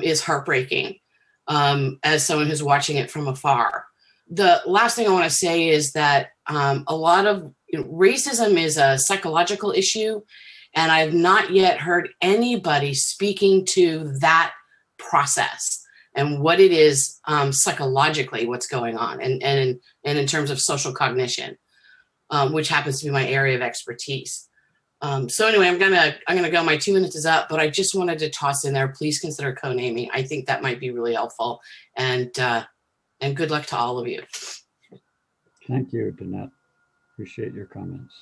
T: is heartbreaking as someone who's watching it from afar. The last thing I want to say is that a lot of racism is a psychological issue, and I've not yet heard anybody speaking to that process and what it is psychologically, what's going on, and in terms of social cognition, which happens to be my area of expertise. So anyway, I'm gonna go. My 2 minutes is up, but I just wanted to toss in there. Please consider co-naming. I think that might be really helpful, and good luck to all of you.
A: Thank you, Danette. Appreciate your comments.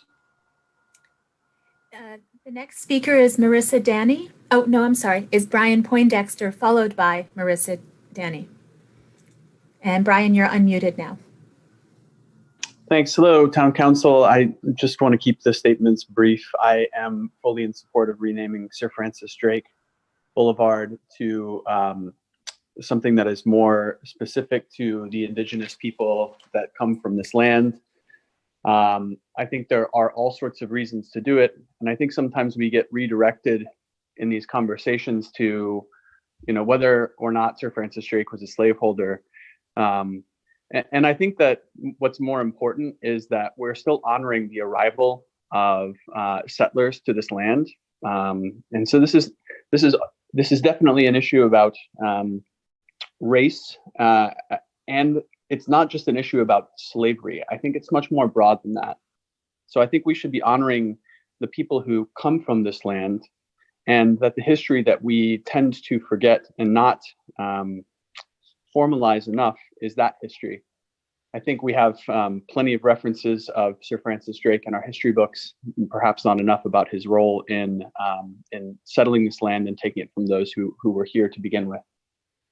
B: The next speaker is Marissa Danny. Oh, no, I'm sorry. Is Brian Poindexter, followed by Marissa Danny. And Brian, you're unmuted now.
U: Thanks. Hello, Town Council. I just want to keep the statements brief. I am fully in support of renaming Sir Francis Drake Boulevard to something that is more specific to the indigenous people that come from this land. I think there are all sorts of reasons to do it. And I think sometimes we get redirected in these conversations to, whether or not Sir Francis Drake was a slaveholder. And And I think that what's more important is that we're still honoring the arrival of settlers to this land. And so this is definitely an issue about race, and it's not just an issue about slavery. I think it's much more broad than that. So I think we should be honoring the people who come from this land, and that the history that we tend to forget and not formalize enough is that history. I think we have plenty of references of Sir Francis Drake in our history books, perhaps not enough about his role in settling this land and taking it from those who were here to begin with.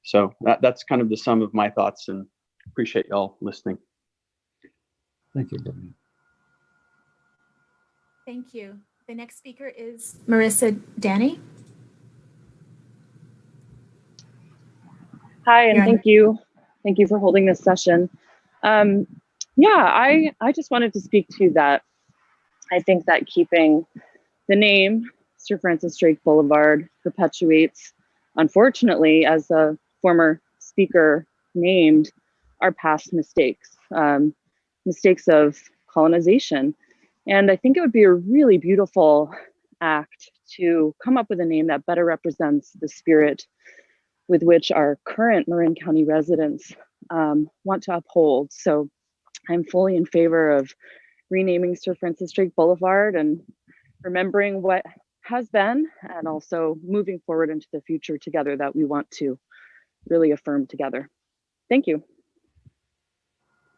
U: So that's kind of the sum of my thoughts, and appreciate y'all listening.
A: Thank you, Brian.
B: Thank you. The next speaker is Marissa Danny.
D: Hi, and thank you. Thank you for holding this session. I just wanted to speak to that. I think that keeping the name Sir Francis Drake Boulevard perpetuates, unfortunately, as a former speaker named, our past mistakes, mistakes of colonization. And I think it would be a really beautiful act to come up with a name that better represents the spirit with which our current Marin County residents want to uphold. So I'm fully in favor of renaming Sir Francis Drake Boulevard and remembering what has been, and also moving forward into the future together that we want to really affirm together. Thank you.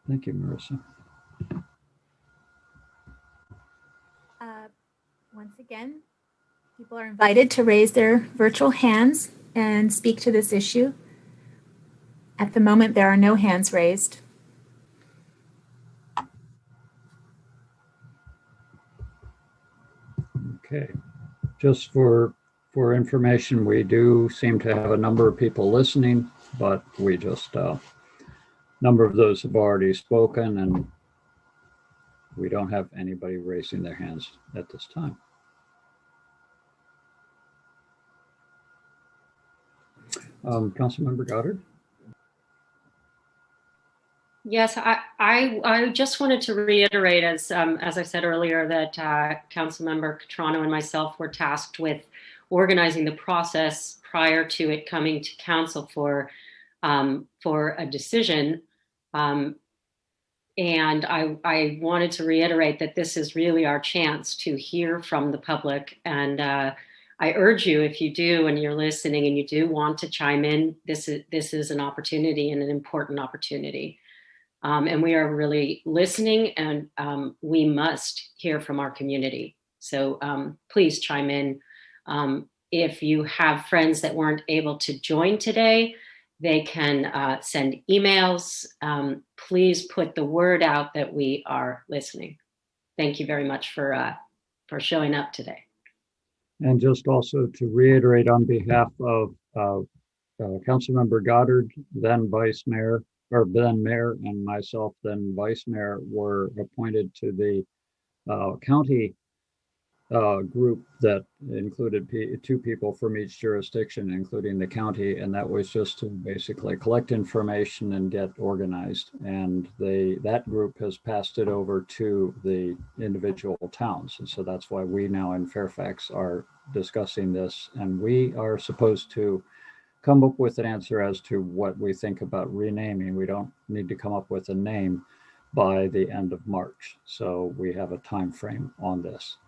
A: Thank you, Marissa.
B: Once again, people are invited to raise their virtual hands and speak to this issue. At the moment, there are no hands raised.
A: Okay, just for information, we do seem to have a number of people listening, but we just, number of those have already spoken, and we don't have anybody raising their hands at this time. Councilmember Goddard?
C: Yes, I just wanted to reiterate, as I said earlier, that Councilmember Catrano and myself were tasked with organizing the process prior to it coming to council for a decision. And I wanted to reiterate that this is really our chance to hear from the public. And I urge you, if you do and you're listening and you do want to chime in, this is an opportunity, and an important opportunity. And we are really listening, and we must hear from our community. So please chime in. If you have friends that weren't able to join today, they can send emails. Please put the word out that we are listening. Thank you very much for showing up today.
A: And just also to reiterate on behalf of Councilmember Goddard, then Vice Mayor, or then Mayor, and myself, then Vice Mayor, were appointed to the county group that included two people from each jurisdiction, including the county, and that was just to basically collect information and get organized. And that group has passed it over to the individual towns, and so that's why we now in Fairfax are discussing this, and we are supposed to come up with an answer as to what we think about renaming. We don't need to come up with a name by the end of March, so we have a time frame on this.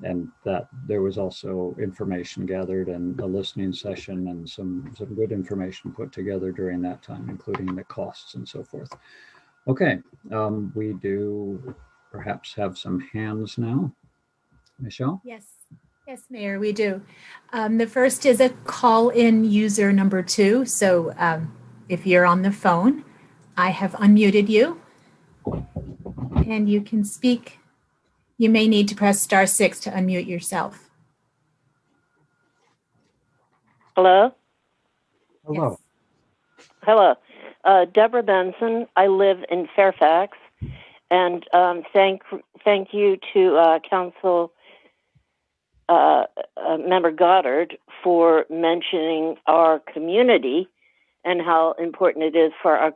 A: And that there was also information gathered and a listening session and some good information put together during that time, including the costs and so forth. Okay, we do perhaps have some hands now. Michelle?
B: Yes, Mayor, we do. The first is a call-in user number 2. So if you're on the phone, I have unmuted you and you can speak. You may need to press *6 to unmute yourself.
V: Hello?
A: Hello.
V: Yes. Hello. Deborah Benson. I live in Fairfax. And thank you to Council Member Goddard for mentioning our community and how important it is for our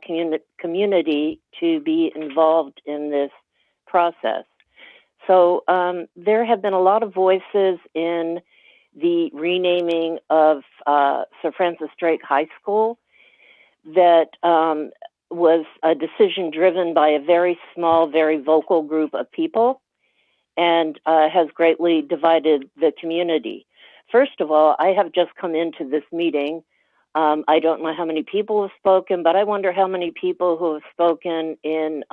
V: community to be involved in this process. So there have been a lot of voices in the renaming of Sir Francis Drake High School that was a decision driven by a very small, very vocal group of people, and has greatly divided the community. First of all, I have just come into this meeting. I don't know how many people have spoken, but I wonder how many people who have spoken in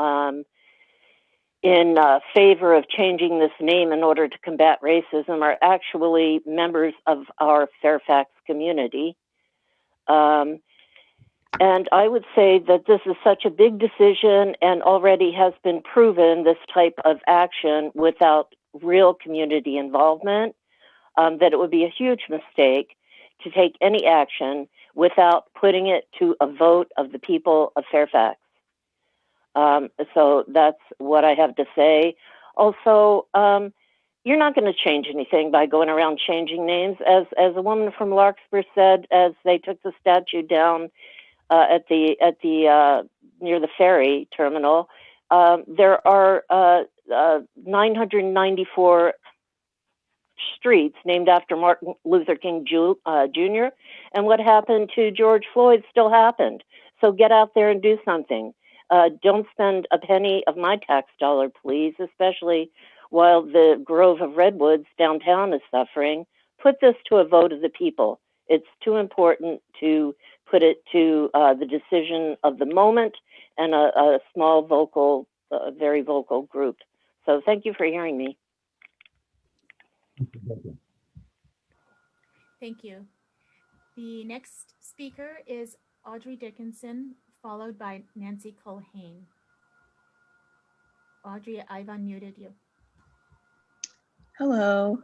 V: favor of changing this name in order to combat racism are actually members of our Fairfax community. And I would say that this is such a big decision and already has been proven, this type of action without real community involvement, that it would be a huge mistake to take any action without putting it to a vote of the people of Fairfax. So that's what I have to say. Also, you're not going to change anything by going around changing names. As a woman from Larkspur said, as they took the statue down at the near the ferry terminal, there are 994 streets named after Martin Luther King Jr. And what happened to George Floyd still happened. So get out there and do something. Don't spend a penny of my tax dollar, please, especially while the grove of redwoods downtown is suffering. Put this to a vote of the people. It's too important to put it to the decision of the moment and a small vocal, very vocal group. So thank you for hearing me.
B: Thank you. The next speaker is Audrey Dickinson, followed by Nancy Culhane. Audrey, I've unmuted you.
E: Hello,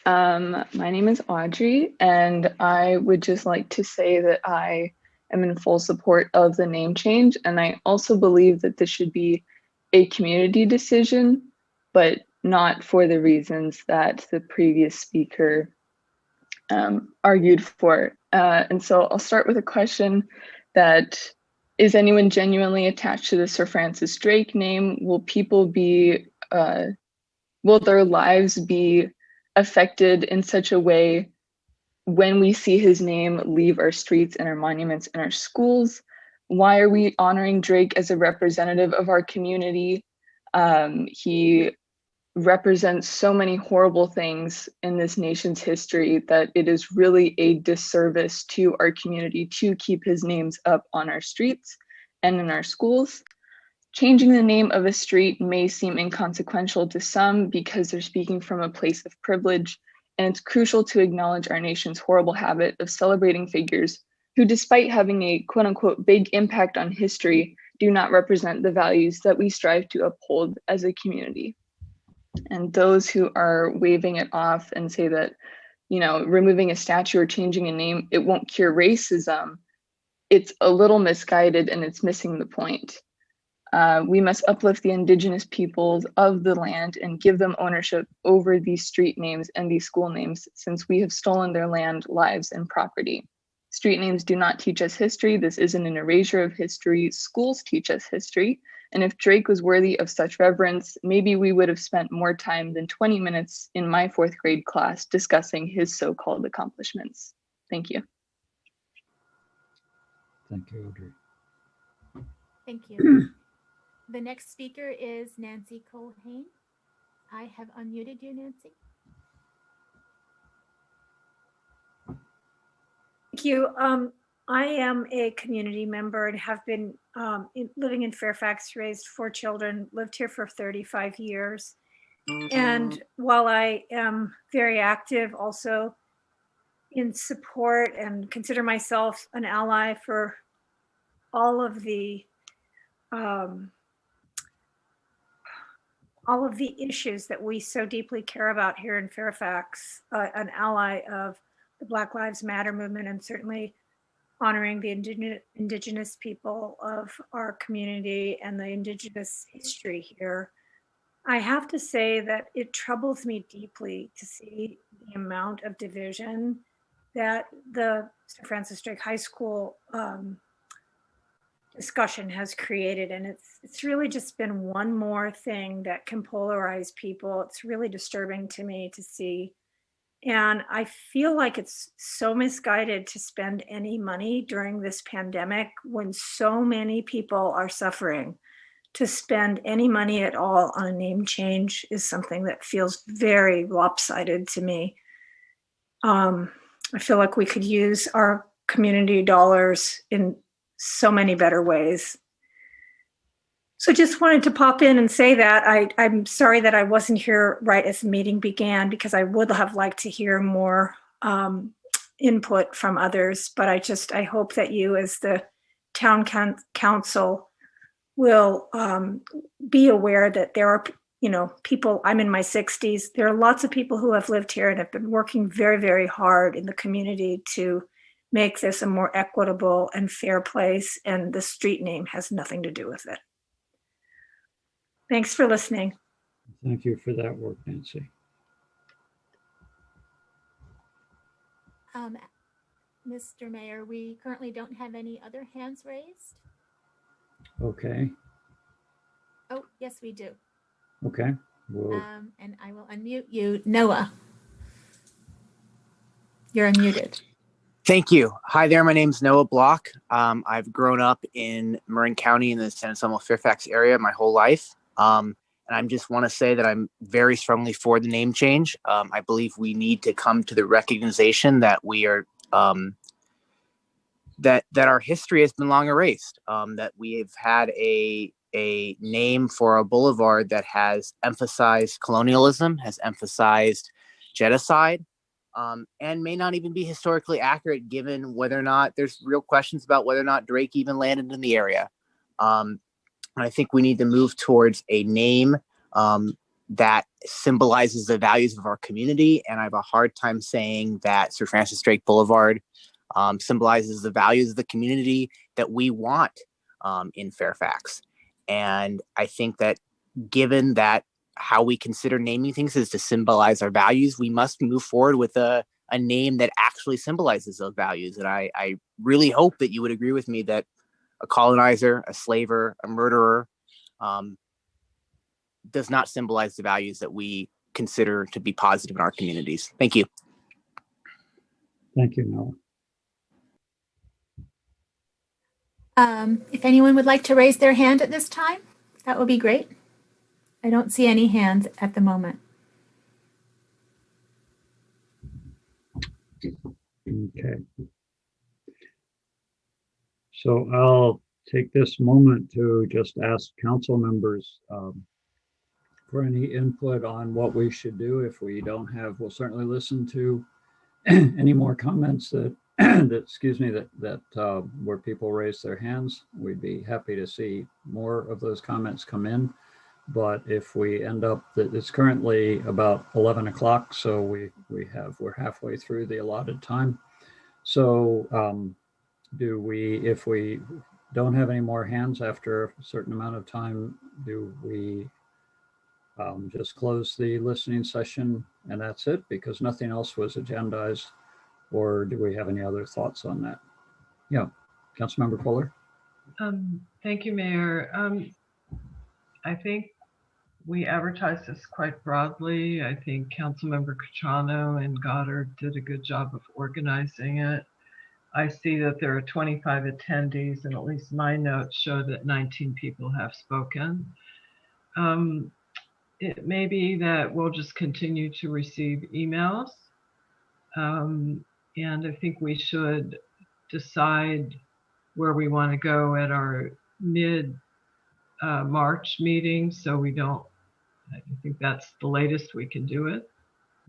E: my name is Audrey, and I would just like to say that I am in full support of the name change, and I also believe that this should be a community decision, but not for the reasons that the previous speaker argued for. And so I'll start with a question that, is anyone genuinely attached to the Sir Francis Drake name? Will people be, will their lives be affected in such a way when we see his name leave our streets and our monuments and our schools? Why are we honoring Drake as a representative of our community? He represents so many horrible things in this nation's history that it is really a disservice to our community to keep his names up on our streets and in our schools. Changing the name of a street may seem inconsequential to some because they're speaking from a place of privilege, and it's crucial to acknowledge our nation's horrible habit of celebrating figures who, despite having a quote-unquote big impact on history, do not represent the values that we strive to uphold as a community. And those who are waving it off and say that, you know, removing a statue or changing a name, it won't cure racism, it's a little misguided and it's missing the point. We must uplift the indigenous peoples of the land and give them ownership over these street names and these school names, since we have stolen their land, lives, and property. Street names do not teach us history. This isn't an erasure of history. Schools teach us history. And if Drake was worthy of such reverence, maybe we would have spent more time than 20 minutes in my 4th grade class discussing his so-called accomplishments. Thank you.
A: Thank you, Audrey.
B: Thank you. The next speaker is Nancy Culhane. I have unmuted you, Nancy.
F: Thank you. I am a community member and have been living in Fairfax, raised 4 children, lived here for 35 years. And while I am very active also in support and consider myself an ally for all of the issues that we so deeply care about here in Fairfax, an ally of the Black Lives Matter movement, and certainly honoring the indigenous people of our community and the indigenous history here. I have to say that it troubles me deeply to see the amount of division that the Sir Francis Drake High School discussion has created, and it's really just been one more thing that can polarize people. It's really disturbing to me to see. And I feel like it's so misguided to spend any money during this pandemic when so many people are suffering. To spend any money at all on a name change is something that feels very lopsided to me. I feel like we could use our community dollars in so many better ways. So just wanted to pop in and say that I'm sorry that I wasn't here right as the meeting began, because I would have liked to hear more input from others. But I hope that you, as the town council, will be aware that there are, people, I'm in my 60s. There are lots of people who have lived here and have been working very, very hard in the community to make this a more equitable and fair place. And the street name has nothing to do with it. Thanks for listening.
A: Thank you for that work, Nancy.
B: Mr. Mayor, we currently don't have any other hands raised.
A: Okay.
B: Oh, yes, we do.
A: Okay. We'll,
B: and I will unmute you. Noah, you're unmuted.
G: Thank you. Hi there. My name's Noah Block. I've grown up in Marin County in the San Anselmo Fairfax area my whole life. And I just want to say that I'm very strongly for the name change. I believe we need to come to the recognition that we are that our history has been long erased. That we have had a name for a boulevard that has emphasized colonialism, has emphasized genocide, and may not even be historically accurate, given whether or not there's real questions about whether or not Drake even landed in the area. I think we need to move towards a name that symbolizes the values of our community. And I have a hard time saying that Sir Francis Drake Boulevard symbolizes the values of the community that we want in Fairfax. And I think that given that how we consider naming things is to symbolize our values, we must move forward with a name that actually symbolizes those values. And I really hope that you would agree with me that a colonizer, a slaver, a murderer does not symbolize the values that we consider to be positive in our communities. Thank you.
A: Thank you, Noah.
B: If anyone would like to raise their hand at this time, that would be great. I don't see any hands at the moment.
A: Okay. So I'll take this moment to just ask council members for any input on what we should do. If we don't have, we'll certainly listen to any more comments that where people raise their hands. We'd be happy to see more of those comments come in. But if we end up that it's currently about 11 o'clock, so we're halfway through the allotted time. So if we don't have any more hands after a certain amount of time, do we just close the listening session and that's it, because nothing else was agendized? Or do we have any other thoughts on that? Yeah, Councilmember Fuller.
H: Thank you, Mayor. I think we advertised this quite broadly. I think Councilmember Cachano and Goddard did a good job of organizing it. I see that there are 25 attendees, and at least my notes show that 19 people have spoken. It may be that we'll just continue to receive emails. And I think we should decide where we want to go at our mid-March meeting. So we don't, I think that's the latest we can do it.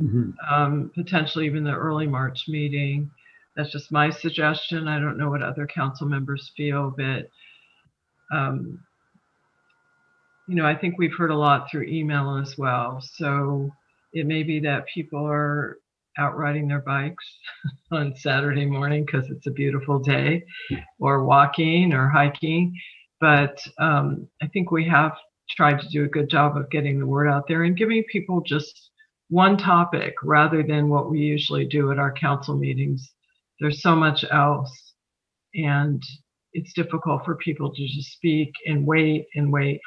H: Mm-hmm. Potentially even the early March meeting. That's just my suggestion. I don't know what other council members feel, but I think we've heard a lot through email as well. So it may be that people are out riding their bikes on Saturday morning because it's a beautiful day, or walking or hiking. But I think we have tried to do a good job of getting the word out there and giving people just one topic rather than what we usually do at our council meetings. There's so much else. And it's difficult for people to just speak and wait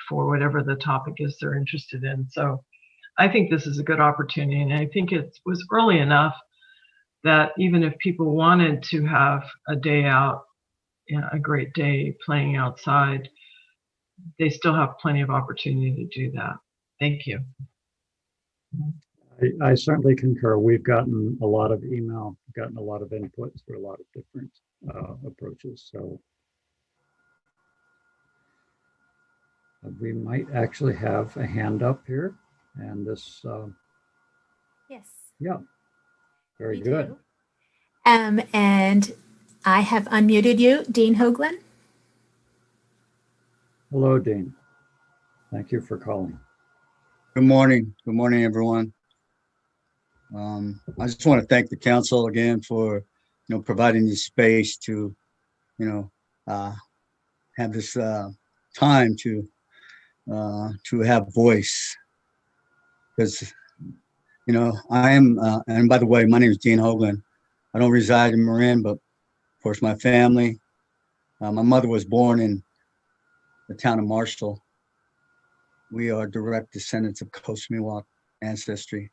H: for whatever the topic is they're interested in. So I think this is a good opportunity, and I think it was early enough that even if people wanted to have a day out, a great day playing outside, they still have plenty of opportunity to do that. Thank you.
A: I certainly concur. We've gotten a lot of email, gotten a lot of input through a lot of different approaches. So we might actually have a hand up here, and this.
B: Yes.
A: Yeah. Very
B: We
A: good.
B: do. And I have unmuted you, Dean Hoagland.
A: Hello, Dean. Thank you for calling.
I: Good morning. Good morning, everyone. I just want to thank the council again for, providing this space to, have this time to have voice. Because, I am, and by the way, my name is Dean Hoagland. I don't reside in Marin, but of course my family. My mother was born in the town of Marshall. We are direct descendants of Coast Miwok ancestry.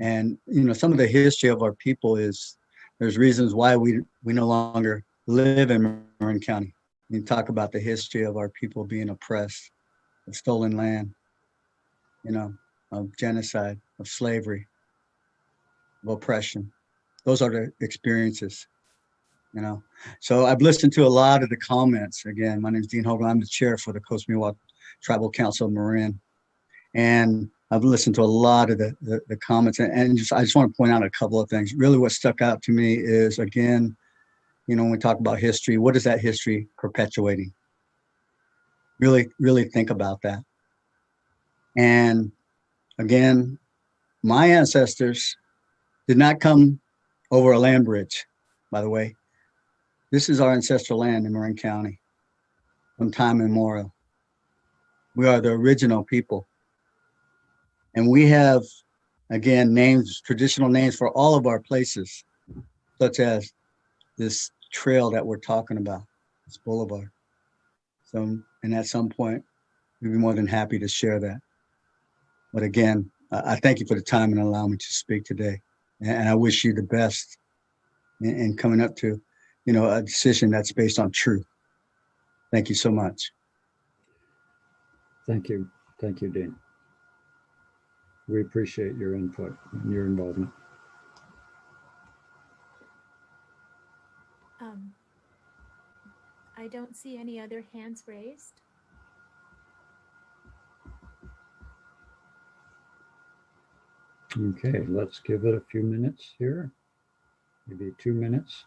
I: And some of the history of our people is there's reasons why we no longer live in Marin County. You talk about the history of our people being oppressed, of stolen land, of genocide, of slavery, of oppression. Those are the experiences, So I've listened to a lot of the comments. Again, my name is Dean Hoagland. I'm the chair for the Coast Miwok Tribal Council of Marin. And I've listened to a lot of the comments, and I just want to point out a couple of things. Really what stuck out to me is, again, when we talk about history, what is that history perpetuating? Really, really think about that. And again, my ancestors did not come over a land bridge, by the way. This is our ancestral land in Marin County from time immemorial. We are the original people. And we have, again, names, traditional names for all of our places, such as this trail that we're talking about, this boulevard. So, and at some point, we'd be more than happy to share that. But again, I thank you for the time and allowing me to speak today. And I wish you the best in coming up to, a decision that's based on truth. Thank you so much.
A: Thank you. Thank you, Dean. We appreciate your input and your involvement.
B: I don't see any other hands raised.
A: Okay, let's give it a few minutes here, maybe 2 minutes.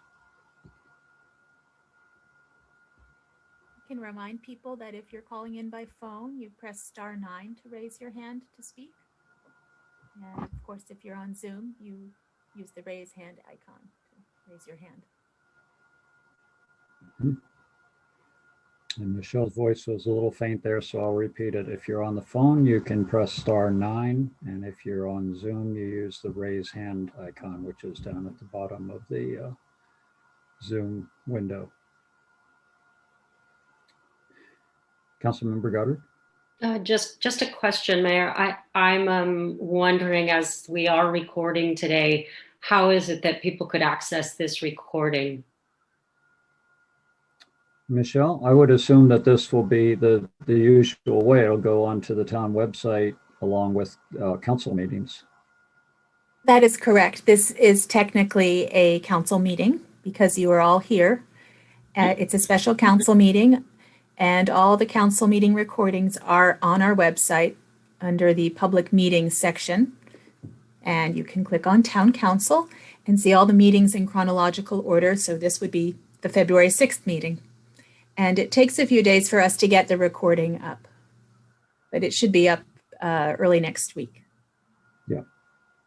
B: I can remind people that if you're calling in by phone, you press *9 to raise your hand to speak. And of course, if you're on Zoom, you use the raise hand icon to raise your hand.
A: And Michelle's voice was a little faint there, so I'll repeat it. If you're on the phone, you can press *9. And if you're on Zoom, you use the raise hand icon, which is down at the bottom of the Zoom window. Councilmember Goddard?
C: Just a question, Mayor. I'm wondering, as we are recording today, how is it that people could access this recording?
A: Michelle, I would assume that this will be the usual way. It'll go onto the town website along with council meetings.
B: That is correct. This is technically a council meeting because you are all here. It's a special council meeting, and all the council meeting recordings are on our website under the public meetings section. And you can click on Town Council and see all the meetings in chronological order. So this would be the February 6th meeting. And it takes a few days for us to get the recording up, but it should be up early next week.
A: Yeah.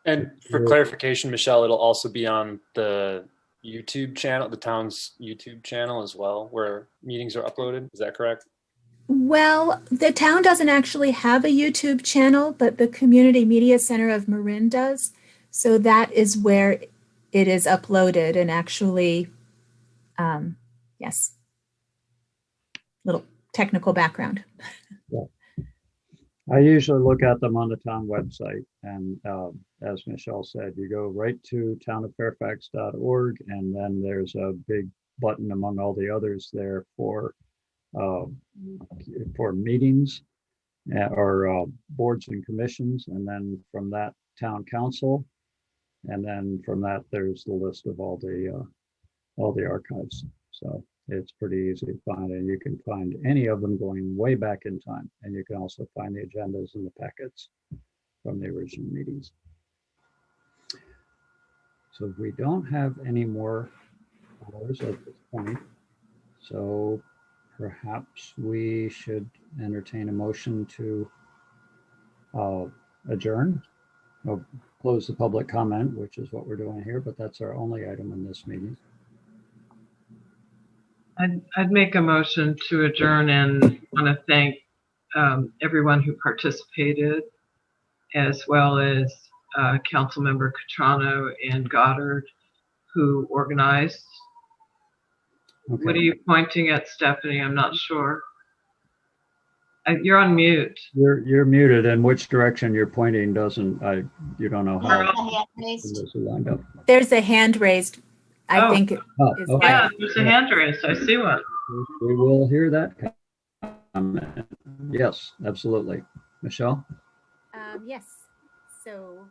J: And for clarification, Michelle, it'll also be on the YouTube channel, the town's YouTube channel as well, where meetings are uploaded. Is that correct?
B: Well, the town doesn't actually have a YouTube channel, but the Community Media Center of Marin does. So that is where it is uploaded, and actually Yes. Little technical background.
A: Yeah. I usually look at them on the town website, and as Michelle said, you go right to townoffairfax.org, and then there's a big button among all the others there for meetings or boards and commissions, and then from that, town council, and then from that, there's the list of all the archives. So it's pretty easy to find, and you can find any of them going way back in time, and you can also find the agendas and the packets from the original meetings. So we don't have any more hours at this point, so perhaps we should entertain a motion to adjourn or close the public comment, which is what we're doing here, but that's our only item in this meeting.
H: I'd make a motion to adjourn, and want to thank everyone who participated, as well as Councilmember Catrano and Goddard, who organized.
A: Okay.
H: What are you pointing at, Stephanie? I'm not sure. You're on mute.
A: You're muted, and which direction you're pointing doesn't, you don't know how this is lined up.
B: There's a hand raised. I think it is
A: okay.
H: Yeah, there's a hand raised. I see one.
A: We will hear that comment. Yes, absolutely. Michelle?
B: Yes. So,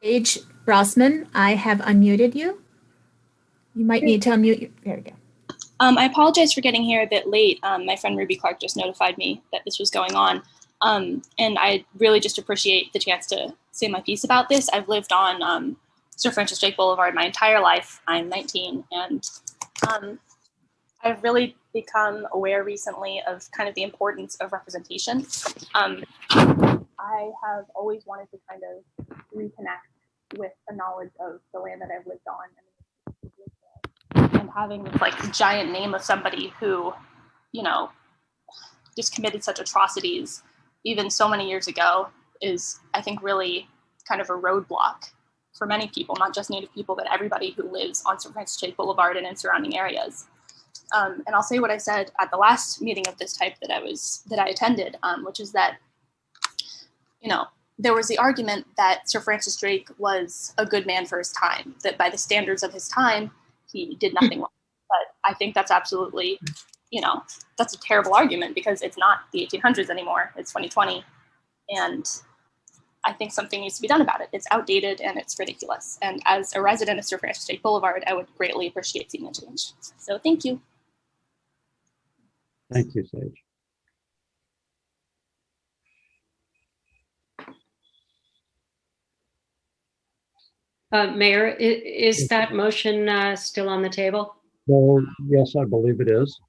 B: Paige Rossman, I have unmuted you. You might need to unmute you. There we go.
K: I apologize for getting here a bit late. My friend Ruby Clark just notified me that this was going on. And I really just appreciate the chance to say my piece about this. I've lived on Sir Francis Drake Boulevard my entire life. I'm 19, and I've really become aware recently of kind of the importance of representation. I have always wanted to kind of reconnect with a knowledge of the land that I've lived on, and having this like giant name of somebody who, you know, just committed such atrocities even so many years ago is, I think, really kind of a roadblock for many people, not just Native people, but everybody who lives on Sir Francis Drake Boulevard and in surrounding areas. And I'll say what I said at the last meeting of this type that I attended, which is that, you know, there was the argument that Sir Francis Drake was a good man for his time, that by the standards of his time, he did nothing wrong. But I think that's absolutely, you know, that's a terrible argument, because it's not the 1800s anymore. It's 2020. And I think something needs to be done about it. It's outdated and it's ridiculous. And as a resident of Sir Francis Drake Boulevard, I would greatly appreciate seeing a change. So thank you.
A: Thank you, Sage.
C: Mayor, is that motion still on the table?
A: Well, yes, I believe it is.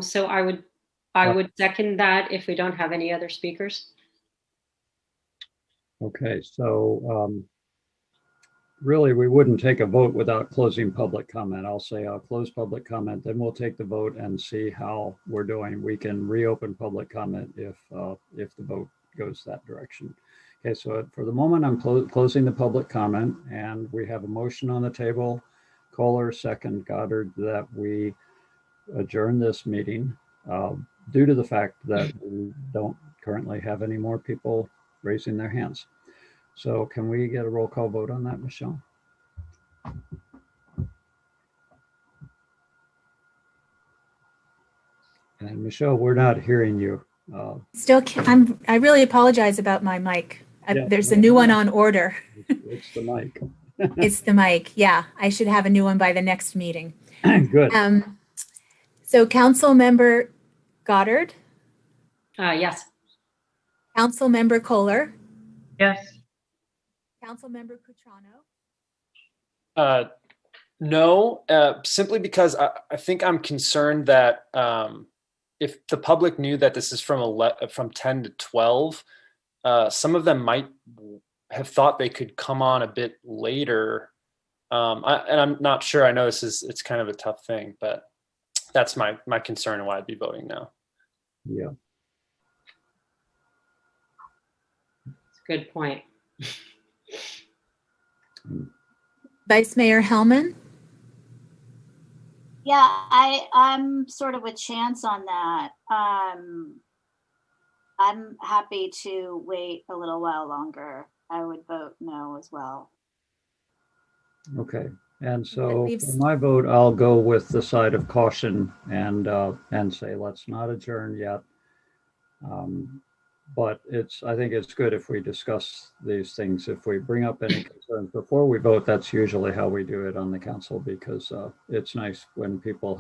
C: So I would second that if we don't have any other speakers.
A: Okay, so really, we wouldn't take a vote without closing public comment. I'll say I'll close public comment, then we'll take the vote and see how we're doing. We can reopen public comment if the vote goes that direction. Okay, so for the moment, I'm closing the public comment, and we have a motion on the table. Kohler, second, Goddard, that we adjourn this meeting due to the fact that we don't currently have any more people raising their hands. So can we get a roll call vote on that, Michelle? And Michelle, we're not hearing you.
B: I really apologize about my mic. There's a new one on order.
A: It's the mic.
B: It's the mic. Yeah, I should have a new one by the next meeting.
A: Good.
B: So Council Member Goddard?
C: Yes.
B: Council Member Kohler?
H: Yes.
B: Council Member Cutrano?
J: No, simply because I think I'm concerned that if the public knew that this is from 10 to 12, some of them might have thought they could come on a bit later. And I'm not sure. I know it's kind of a tough thing, but that's my concern and why I'd be voting no.
A: Yeah.
C: Good point.
B: Vice Mayor Hellman?
L: Yeah, I'm sort of with Chance on that. I'm happy to wait a little while longer. I would vote no as well.
A: Okay, and so for my vote, I'll go with the side of caution and say let's not adjourn yet. But I think it's good if we discuss these things. If we bring up any concerns before we vote, that's usually how we do it on the council, because it's nice when people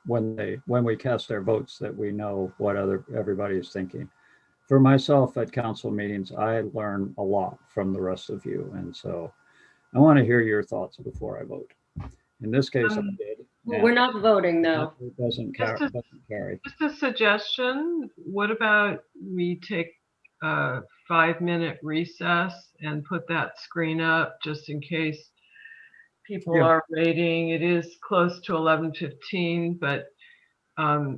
A: when we cast their votes that we know what everybody is thinking. For myself at council meetings, I learn a lot from the rest of you. And so I want to hear your thoughts before I vote. In this case, I did.
C: Well, we're not voting though.
A: It doesn't carry.
H: Just a suggestion. What about we take a 5-minute recess and put that screen up just in case people are waiting. It is close to 11:15, but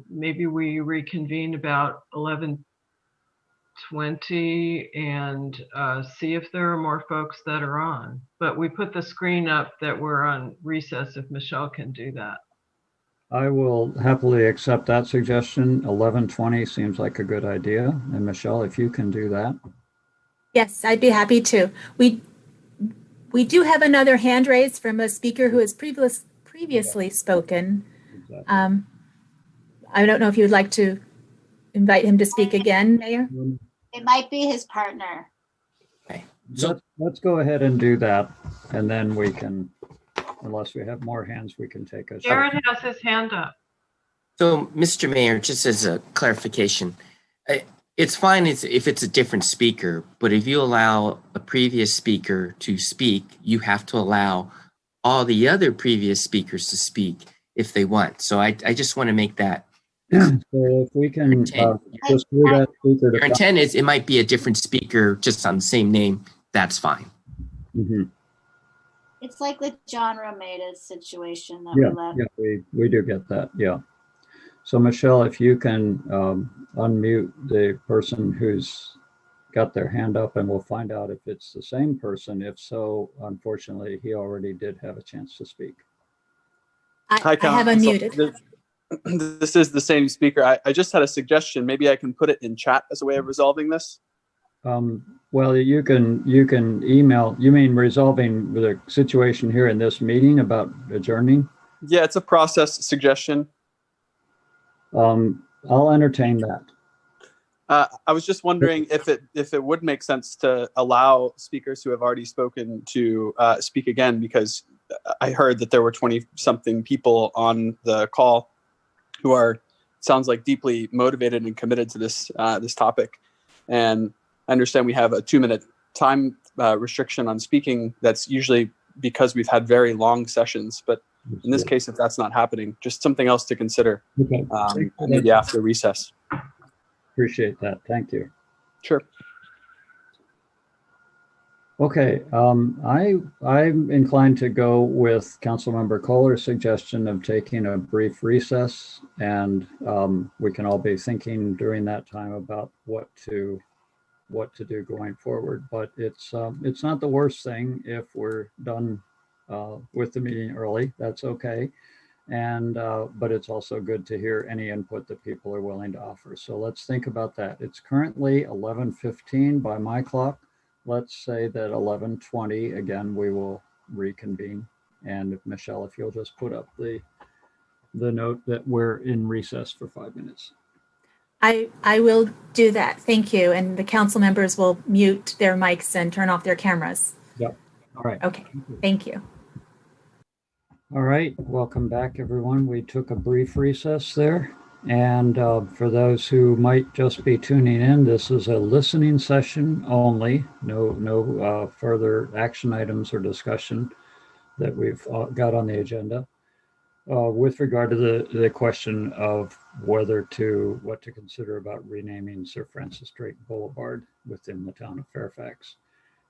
H: maybe we reconvene about 11:20 and see if there are more folks that are on. But we put the screen up that we're on recess if Michelle can do that.
A: I will happily accept that suggestion. 11:20 seems like a good idea. And Michelle, if you can do that.
B: Yes, I'd be happy to. We do have another hand raised from a speaker who has previously spoken. Exactly. I don't know if you would like to invite him to speak again, Mayor?
L: It might be his partner.
A: Okay. So let's go ahead and do that. And then we can, unless we have more hands, we can take a.
H: Jared has his hand up.
M: So, Mr. Mayor, just as a clarification, it's fine if it's a different speaker, but if you allow a previous speaker to speak, you have to allow all the other previous speakers to speak if they want. So I just want to make that.
A: So if we can just hear that speaker.
M: Your intent is it might be a different speaker just on the same name. That's fine.
A: Mm-hmm.
L: It's like the John Romeda's situation that
A: Yeah,
L: we left.
A: yeah, we do get that. Yeah. So Michelle, if you can unmute the person who's got their hand up, and we'll find out if it's the same person. If so, unfortunately, he already did have a chance to speak.
B: I have unmuted.
U: This is the same speaker. I just had a suggestion. Maybe I can put it in chat as a way of resolving this.
A: Well, you can email. You mean resolving the situation here in this meeting about adjourning?
U: Yeah, it's a process suggestion.
A: I'll entertain that.
U: I was just wondering if it would make sense to allow speakers who have already spoken to speak again, because I heard that there were 20-something people on the call who are, sounds like, deeply motivated and committed to this topic. And I understand we have a 2-minute time restriction on speaking. That's usually because we've had very long sessions, but in this case, if that's not happening, just something else to consider.
A: Okay.
U: Maybe after recess.
A: Appreciate that. Thank you.
U: Sure.
A: Okay. I'm inclined to go with Councilmember Kohler's suggestion of taking a brief recess, and we can all be thinking during that time about what to do going forward. But it's not the worst thing if we're done with the meeting early. That's okay. And but it's also good to hear any input that people are willing to offer. So let's think about that. It's currently 11:15 by my clock. Let's say that 11:20 again we will reconvene. And Michelle, if you'll just put up the note that we're in recess for 5 minutes.
B: I will do that. Thank you. And the council members will mute their mics and turn off their cameras.
A: Yep. All right.
B: Okay. Thank you.
A: All right. Welcome back, everyone. We took a brief recess there. And for those who might just be tuning in, this is a listening session only. No further action items or discussion that we've got on the agenda. With regard to the question of what to consider about renaming Sir Francis Drake Boulevard within the town of Fairfax.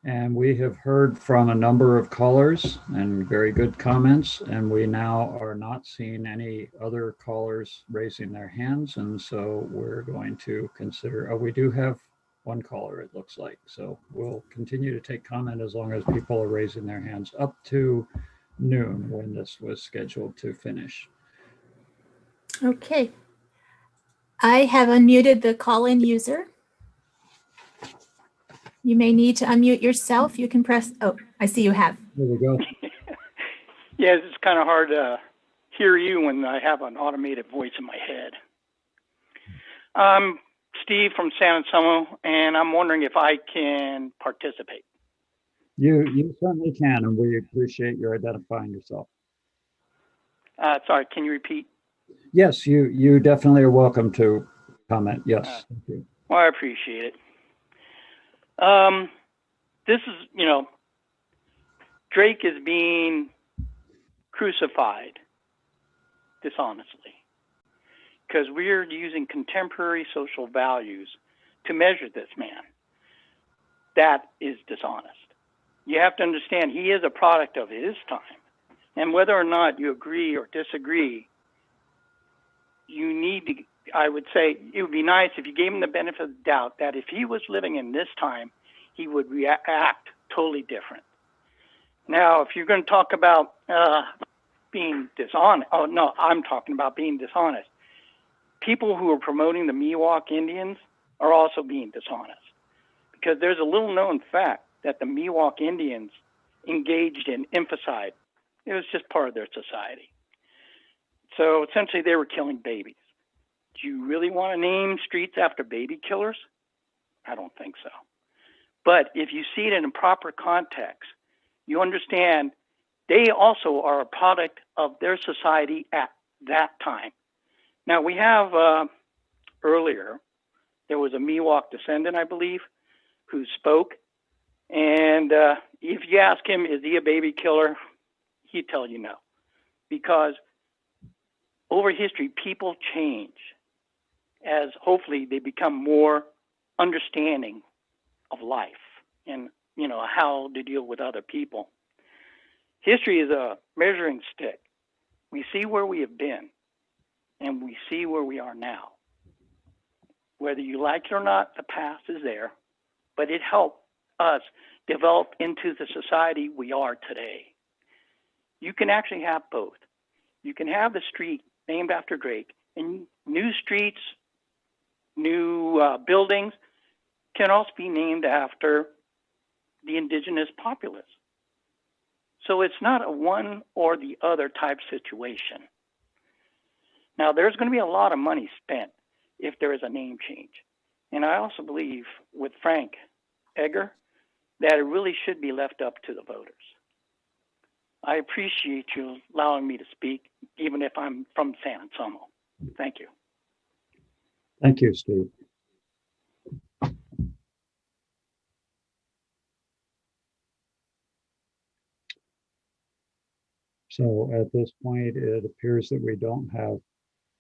A: And we have heard from a number of callers and very good comments, and we now are not seeing any other callers raising their hands. And so we're going to consider, we do have one caller, it looks like. So we'll continue to take comment as long as people are raising their hands up to noon when this was scheduled to finish.
B: Okay. I have unmuted the call-in user. You may need to unmute yourself. You can press, oh, I see you have.
A: There we go.
N: Yes, it's kind of hard to hear you when I have an automated voice in my head. I'm Steve from San Anselmo, and I'm wondering if I can participate.
A: You certainly can, and we appreciate your identifying yourself.
N: Sorry, can you repeat?
A: Yes, you definitely are welcome to comment. Yes, thank you.
N: Well, I appreciate it. This is, Drake is being crucified dishonestly because we're using contemporary social values to measure this man. That is dishonest. You have to understand he is a product of his time. And whether or not you agree or disagree, you need to, I would say it would be nice if you gave him the benefit of the doubt that if he was living in this time, he would react totally different. Now, if you're going to talk about being dishonest, oh no, I'm talking about being dishonest. People who are promoting the Miwok Indians are also being dishonest because there's a little known fact that the Miwok Indians engaged in infanticide. It was just part of their society. So essentially they were killing babies. Do you really want to name streets after baby killers? I don't think so. But if you see it in a proper context, you understand they also are a product of their society at that time. Now we have earlier, there was a Miwok descendant, I believe, who spoke. And if you ask him, is he a baby killer? He'd tell you no. Because over history, people change as hopefully they become more understanding of life and, how to deal with other people. History is a measuring stick. We see where we have been and we see where we are now. Whether you like it or not, the past is there, but it helped us develop into the society we are today. You can actually have both. You can have the street named after Drake, and new streets, new buildings can also be named after the indigenous populace. So it's not a one or the other type situation. Now, there's going to be a lot of money spent if there is a name change. And I also believe with Frank Egger that it really should be left up to the voters. I appreciate you allowing me to speak, even if I'm from San Anselmo. Thank you.
A: Thank you, Steve. So at this point, it appears that we don't have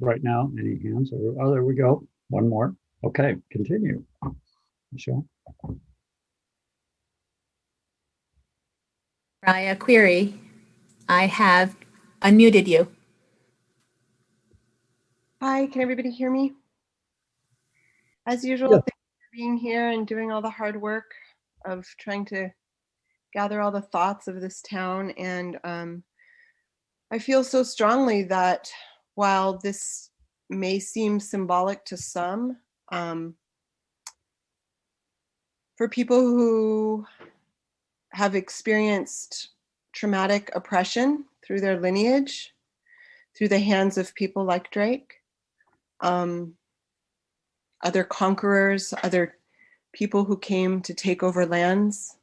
A: right now any hands. Oh, there we go. One more. Okay, continue. Michelle.
B: Raya Query, I have unmuted you.
O: Hi, can everybody hear me? As usual,
A: Yeah.
O: thank you for being here and doing all the hard work of trying to gather all the thoughts of this town. And I feel so strongly that while this may seem symbolic to some, for people who have experienced traumatic oppression through their lineage, through the hands of people like Drake, other conquerors, other people who came to take over lands.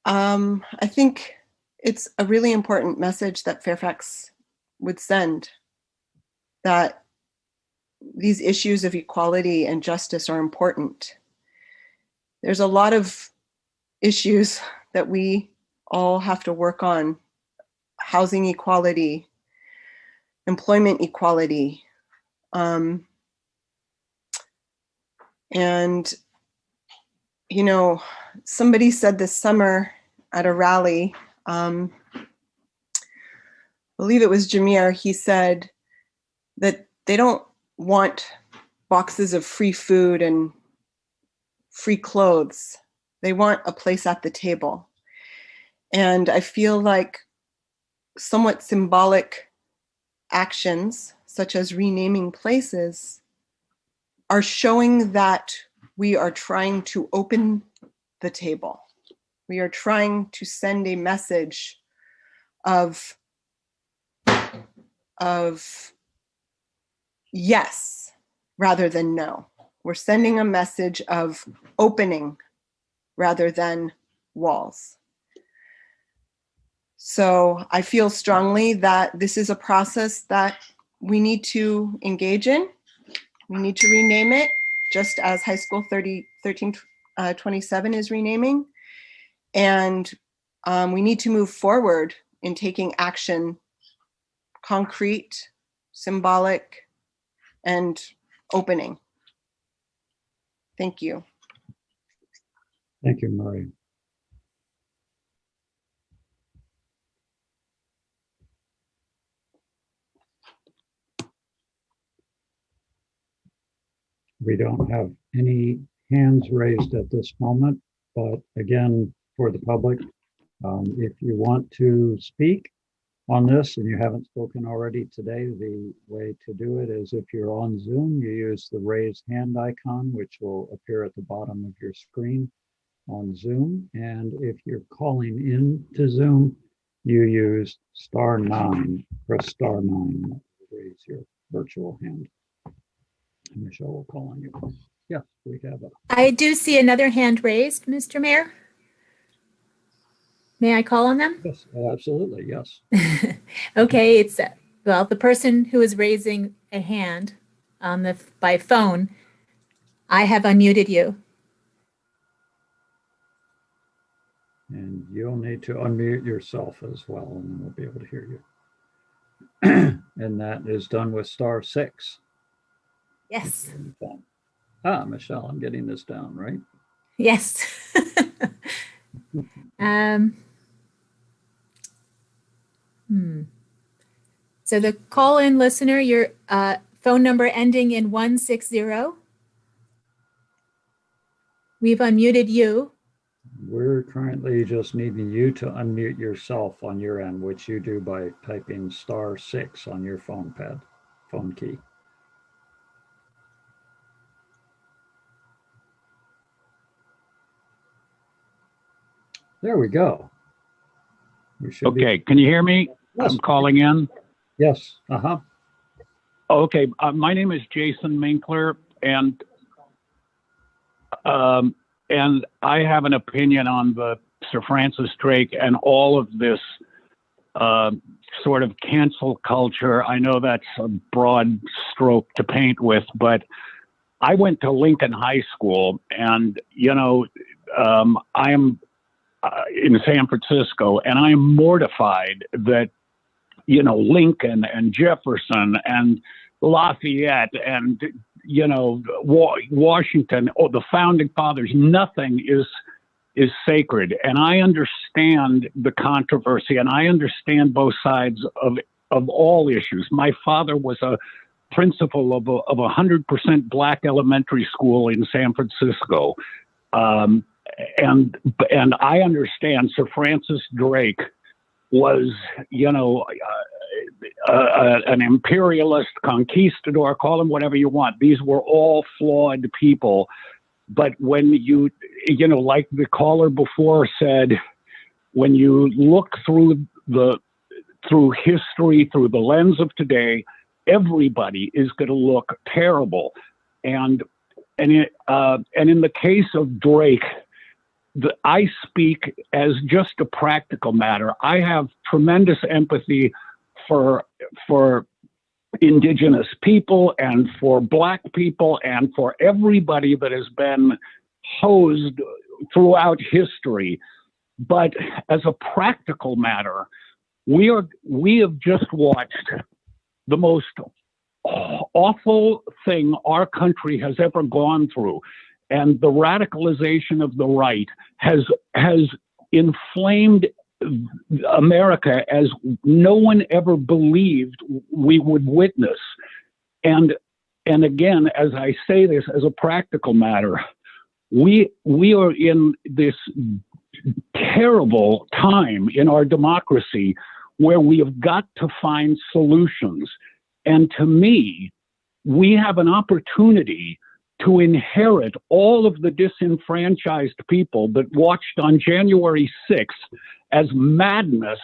O: I think it's a really important message that Fairfax would send, that these issues of equality and justice are important. There's a lot of issues that we all have to work on: housing equality, employment equality, and somebody said this summer at a rally, I believe it was Jameer, he said that they don't want boxes of free food and free clothes. They want a place at the table. And I feel like somewhat symbolic actions, such as renaming places, are showing that we are trying to open the table. We are trying to send a message of yes rather than no. We're sending a message of opening rather than walls. So I feel strongly that this is a process that we need to engage in. We need to rename it, just as High School 1327 is renaming. And we need to move forward in taking action, concrete, symbolic, and opening. Thank you.
A: Thank you, Marie. We don't have any hands raised at this moment, but again, for the public, if you want to speak on this and you haven't spoken already today, the way to do it is if you're on Zoom, you use the raised hand icon, which will appear at the bottom of your screen on Zoom. And if you're calling in to Zoom, you use *9, press *9, to raise your virtual hand. And Michelle will call on you. Yes, we have it.
B: I do see another hand raised, Mr. Mayor. May I call on them?
A: Yes, absolutely, yes.
B: Okay, it's, well, the person who is raising a hand on by phone, I have unmuted you.
A: And you'll need to unmute yourself as well, and then we'll be able to hear you. And that is done with *6.
B: Yes.
A: Michelle, I'm getting this down, right?
B: Yes. So the call-in listener, your phone number ending in 160. We've unmuted you.
A: We're currently just needing you to unmute yourself on your end, which you do by typing *6 on your phone key. There we go.
P: Okay, can you hear me?
A: Yes.
P: I'm calling in.
A: Yes.
P: Okay, my name is Jason Minkler, and I have an opinion on the Sir Francis Drake and all of this sort of cancel culture. I know that's a broad stroke to paint with, but I went to Lincoln High School, and I am in San Francisco, and I am mortified that Lincoln and Jefferson and Lafayette and Washington, or the founding fathers, nothing is sacred. And I understand the controversy, and I understand both sides of all issues. My father was a principal of 100% black elementary school in San Francisco. And I understand Sir Francis Drake was, an imperialist conquistador, call him whatever you want. These were all flawed people. But when like the caller before said, when you look through history, through the lens of today, everybody is going to look terrible. And in the case of Drake, I speak as just a practical matter. I have tremendous empathy for indigenous people and for black people and for everybody that has been hosed throughout history. But as a practical matter, we have just watched the most awful thing our country has ever gone through. And the radicalization of the right has inflamed America as no one ever believed we would witness. And again, as I say this as a practical matter, we are in this terrible time in our democracy where we have got to find solutions. And to me, we have an opportunity to inherit all of the disenfranchised people that watched on January 6th as madness,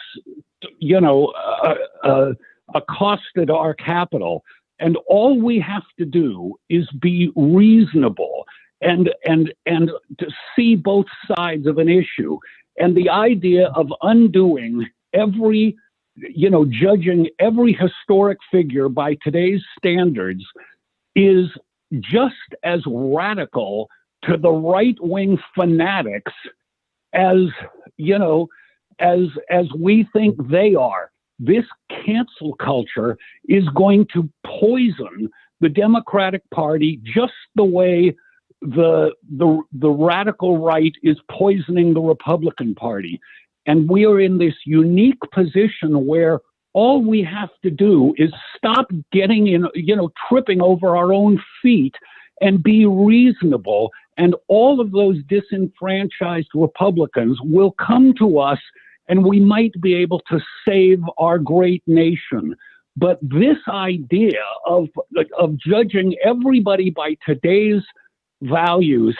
P: accosted our capital. And all we have to do is be reasonable and to see both sides of an issue. And the idea of undoing every, judging every historic figure by today's standards is just as radical to the right-wing fanatics as we think they are. This cancel culture is going to poison the Democratic Party just the way the radical right is poisoning the Republican Party. And we are in this unique position where all we have to do is stop getting tripping over our own feet and be reasonable. And all of those disenfranchised Republicans will come to us and we might be able to save our great nation. But this idea of judging everybody by today's values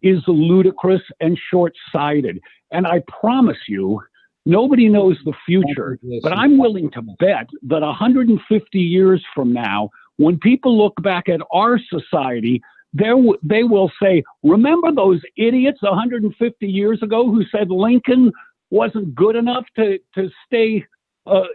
P: is ludicrous and short-sighted. And I promise you, nobody knows the future, but I'm willing to bet that 150 years from now, when people look back at our society, they will say, remember those idiots 150 years ago who said Lincoln wasn't good enough to stay, a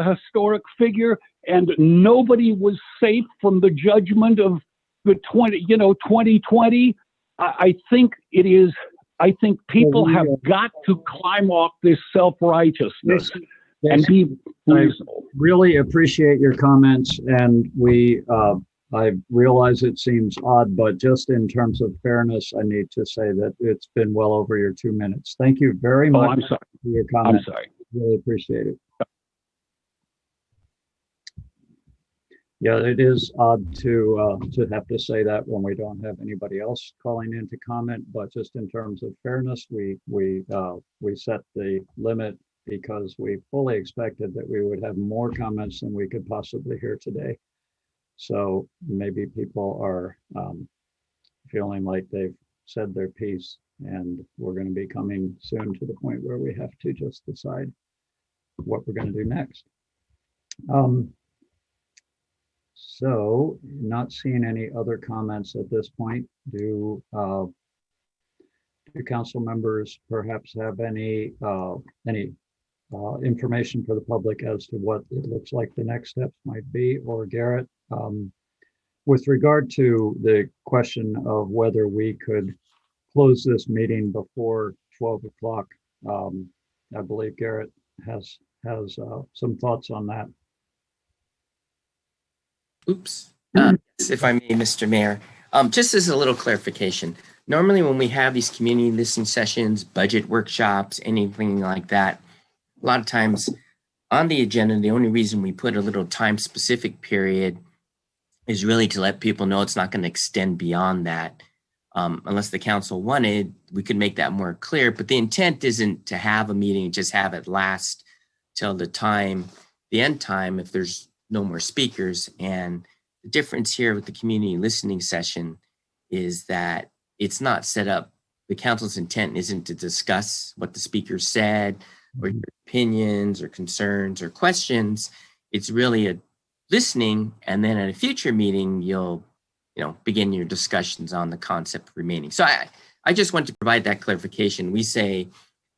P: historic figure, and nobody was safe from the judgment of the 2020. I think people have got to climb off this self-righteousness and be reasonable.
A: I really appreciate your comments, and I realize it seems odd, but just in terms of fairness, I need to say that it's been well over your 2 minutes. Thank you very much
P: I'm sorry.
A: for your comments.
P: I'm sorry.
A: Really appreciate it. Yeah, it is odd to have to say that when we don't have anybody else calling in to comment, but just in terms of fairness, we set the limit because we fully expected that we would have more comments than we could possibly hear today. So maybe people are feeling like they've said their piece, and we're going to be coming soon to the point where we have to just decide what we're going to do next. So, not seeing any other comments at this point. Do council members perhaps have any information for the public as to what it looks like the next steps might be? Or Garrett, with regard to the question of whether we could close this meeting before 12 o'clock, I believe Garrett has some thoughts on that.
M: Oops. If I may, Mr. Mayor, just as a little clarification, normally when we have these community listening sessions, budget workshops, anything like that, a lot of times on the agenda, the only reason we put a little time specific period is really to let people know it's not going to extend beyond that. Unless the council wanted, we could make that more clear, but the intent isn't to have a meeting, just have it last till the end time, if there's no more speakers. And the difference here with the community listening session is that it's not set up. The council's intent isn't to discuss what the speaker said or your opinions or concerns or questions. It's really a listening, and then at a future meeting, you'll begin your discussions on the concept remaining. So I just want to provide that clarification. We say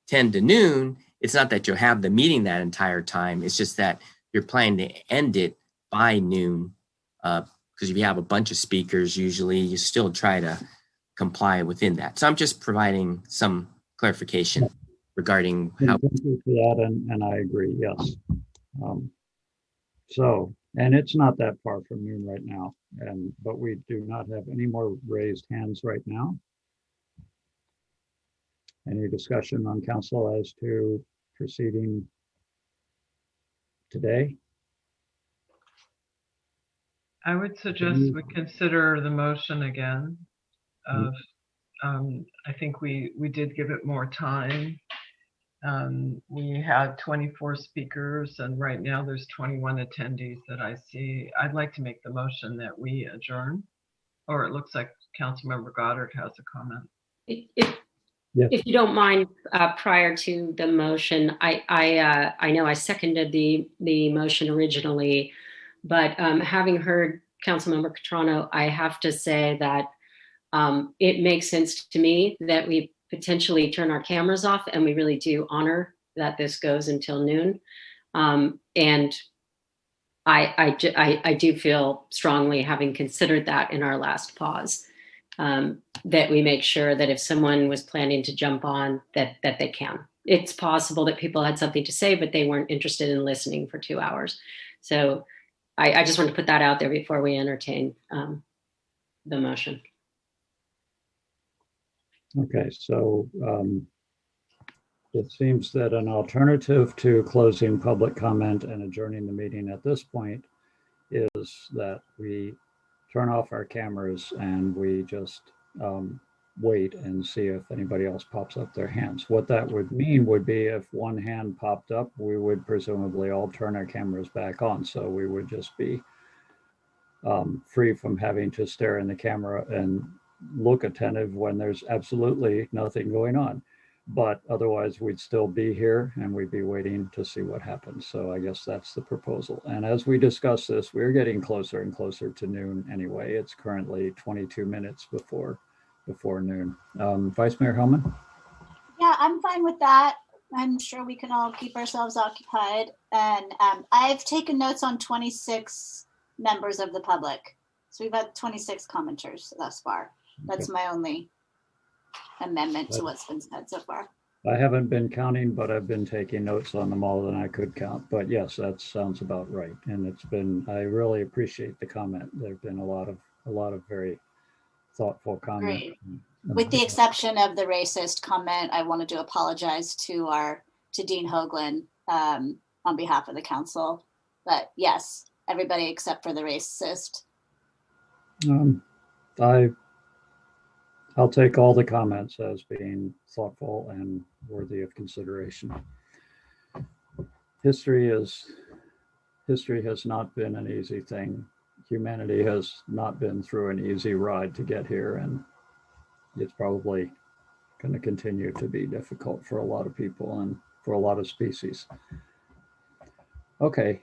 M: 10 to noon. It's not that you'll have the meeting that entire time. It's just that you're planning to end it by noon, because if you have a bunch of speakers, usually you still try to comply within that. So I'm just providing some clarification regarding how.
A: Thank you for that, and I agree. Yes. And it's not that far from noon right now, but we do not have any more raised hands right now. Any discussion on council as to proceeding today?
H: I would suggest we consider the motion again of I think we did give it more time. We had 24 speakers, and right now there's 21 attendees that I see. I'd like to make the motion that we adjourn, or it looks like Councilmember Goddard has a comment.
C: If you don't mind, prior to the motion, I know I seconded the motion originally, but having heard Councilmember Catrano, I have to say that it makes sense to me that we potentially turn our cameras off, and we really do honor that this goes until noon. And I do feel strongly, having considered that in our last pause, that we make sure that if someone was planning to jump on, that they can. It's possible that people had something to say, but they weren't interested in listening for 2 hours. So I just want to put that out there before we entertain the motion.
A: Okay, so it seems that an alternative to closing public comment and adjourning the meeting at this point is that we turn off our cameras and we just wait and see if anybody else pops up their hands. What that would mean would be if one hand popped up, we would presumably all turn our cameras back on. So we would just be free from having to stare in the camera and look attentive when there's absolutely nothing going on. But otherwise we'd still be here and we'd be waiting to see what happens. So I guess that's the proposal. And as we discuss this, we're getting closer and closer to noon anyway. It's currently 22 minutes before noon. Vice Mayor Hellman?
L: Yeah, I'm fine with that. I'm sure we can all keep ourselves occupied. And I've taken notes on 26 members of the public. So we've had 26 commenters thus far. That's my only amendment to what's been said so far.
A: I haven't been counting, but I've been taking notes on them all than I could count. But yes, that sounds about right. And it's been, I really appreciate the comment. There've been a lot of very thoughtful comments.
L: Great. With the exception of the racist comment, I wanted to apologize to Dean Hoagland on behalf of the council. But yes, everybody except for the racist.
A: I'll take all the comments as being thoughtful and worthy of consideration. History has not been an easy thing. Humanity has not been through an easy ride to get here, and it's probably going to continue to be difficult for a lot of people and for a lot of species. Okay,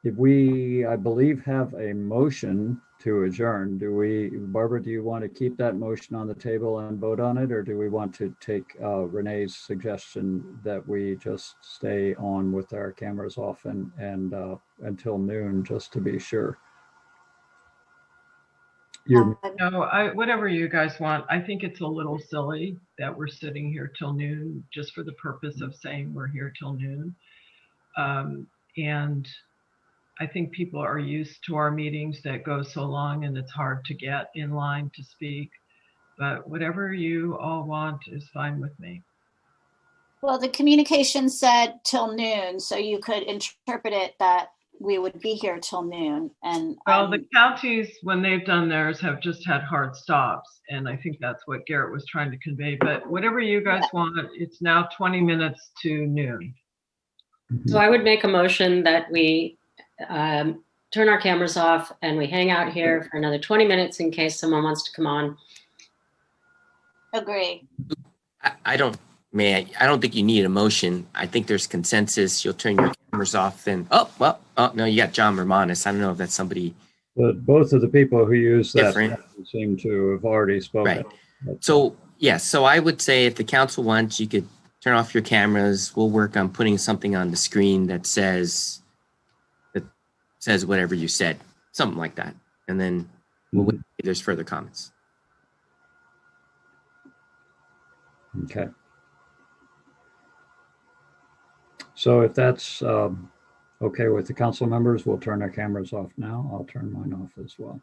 A: if we, I believe, have a motion to adjourn, Barbara, do you want to keep that motion on the table and vote on it, or do we want to take Renee's suggestion that we just stay on with our cameras off and until noon, just to be sure?
H: No, whatever you guys want. I think it's a little silly that we're sitting here till noon just for the purpose of saying we're here till noon. And I think people are used to our meetings that go so long and it's hard to get in line to speak. But whatever you all want is fine with me.
L: Well, the communication said till noon, so you could interpret it that we would be here till noon. And
H: well, the counties, when they've done theirs, have just had hard stops. And I think that's what Garrett was trying to convey. But whatever you guys want, it's now 20 minutes to noon.
C: So I would make a motion that we turn our cameras off and we hang out here for another 20 minutes in case someone wants to come on.
L: Agree.
M: I don't think you need a motion. I think there's consensus. You'll turn your cameras off and, no, you got John Romanis. I don't know if that's somebody.
A: But both of the people who use that
M: different
A: seem to have already spoken.
M: Right. So, yes, so I would say if the council wants, you could turn off your cameras. We'll work on putting something on the screen that says whatever you said, something like that. And then we'll wait if there's further comments.
A: Okay. So if that's okay with the council members, we'll turn our cameras off now. I'll turn mine off as well.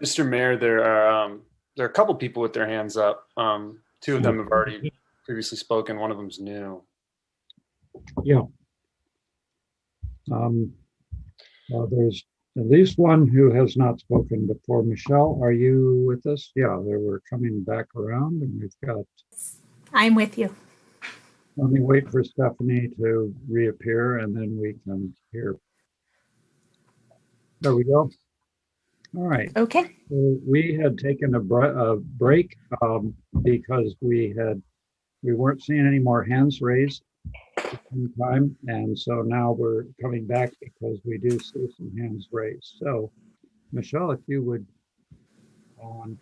J: Mr. Mayor, there are a couple people with their hands up. Two of them have already previously spoken. One of them's new.
A: Yeah. There's at least one who has not spoken before. Michelle, are you with us? Yeah, we're coming back around, and we've got.
B: I'm with you.
A: Let me wait for Stephanie to reappear, and then we can hear. There we go. All right.
B: Okay.
A: So we had taken a break because we weren't seeing any more hands raised at the same time, and so now we're coming back because we do see some hands raised. So, Michelle, if you would go on.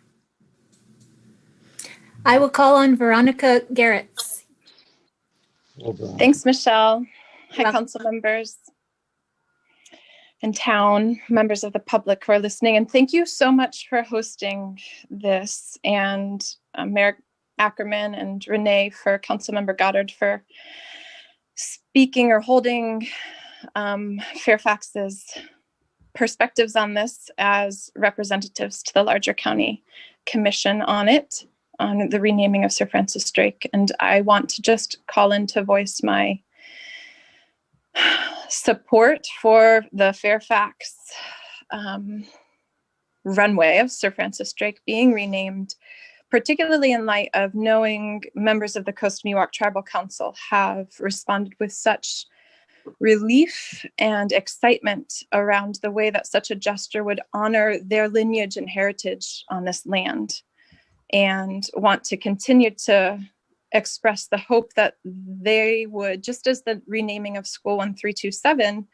B: I will call on Veronica Garretts.
Q: Thanks, Michelle. Hi, council members and town members of the public who are listening. And thank you so much for hosting this, and Mayor Ackerman and Renee, for Councilmember Goddard for speaking or holding Fairfax's perspectives on this as representatives to the larger county commission on it, on the renaming of Sir Francis Drake. And I want to just call in to voice my support for the Fairfax runway of Sir Francis Drake being renamed, particularly in light of knowing members of the Coast Miwok Tribal Council have responded with such relief and excitement around the way that such a gesture would honor their lineage and heritage on this land, and want to continue to express the hope that they would, just as the renaming of School 1327,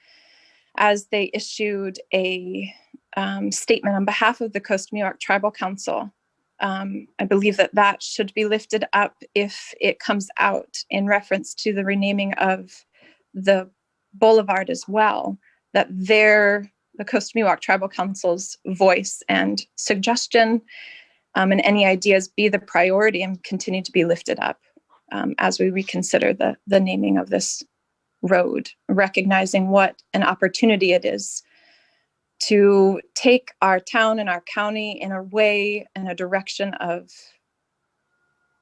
Q: as they issued a statement on behalf of the Coast Miwok Tribal Council. I believe that that should be lifted up if it comes out in reference to the renaming of the boulevard as well, that the Coast Miwok Tribal Council's voice and suggestion and any ideas be the priority and continue to be lifted up as we reconsider the naming of this road, recognizing what an opportunity it is to take our town and our county in a way and a direction of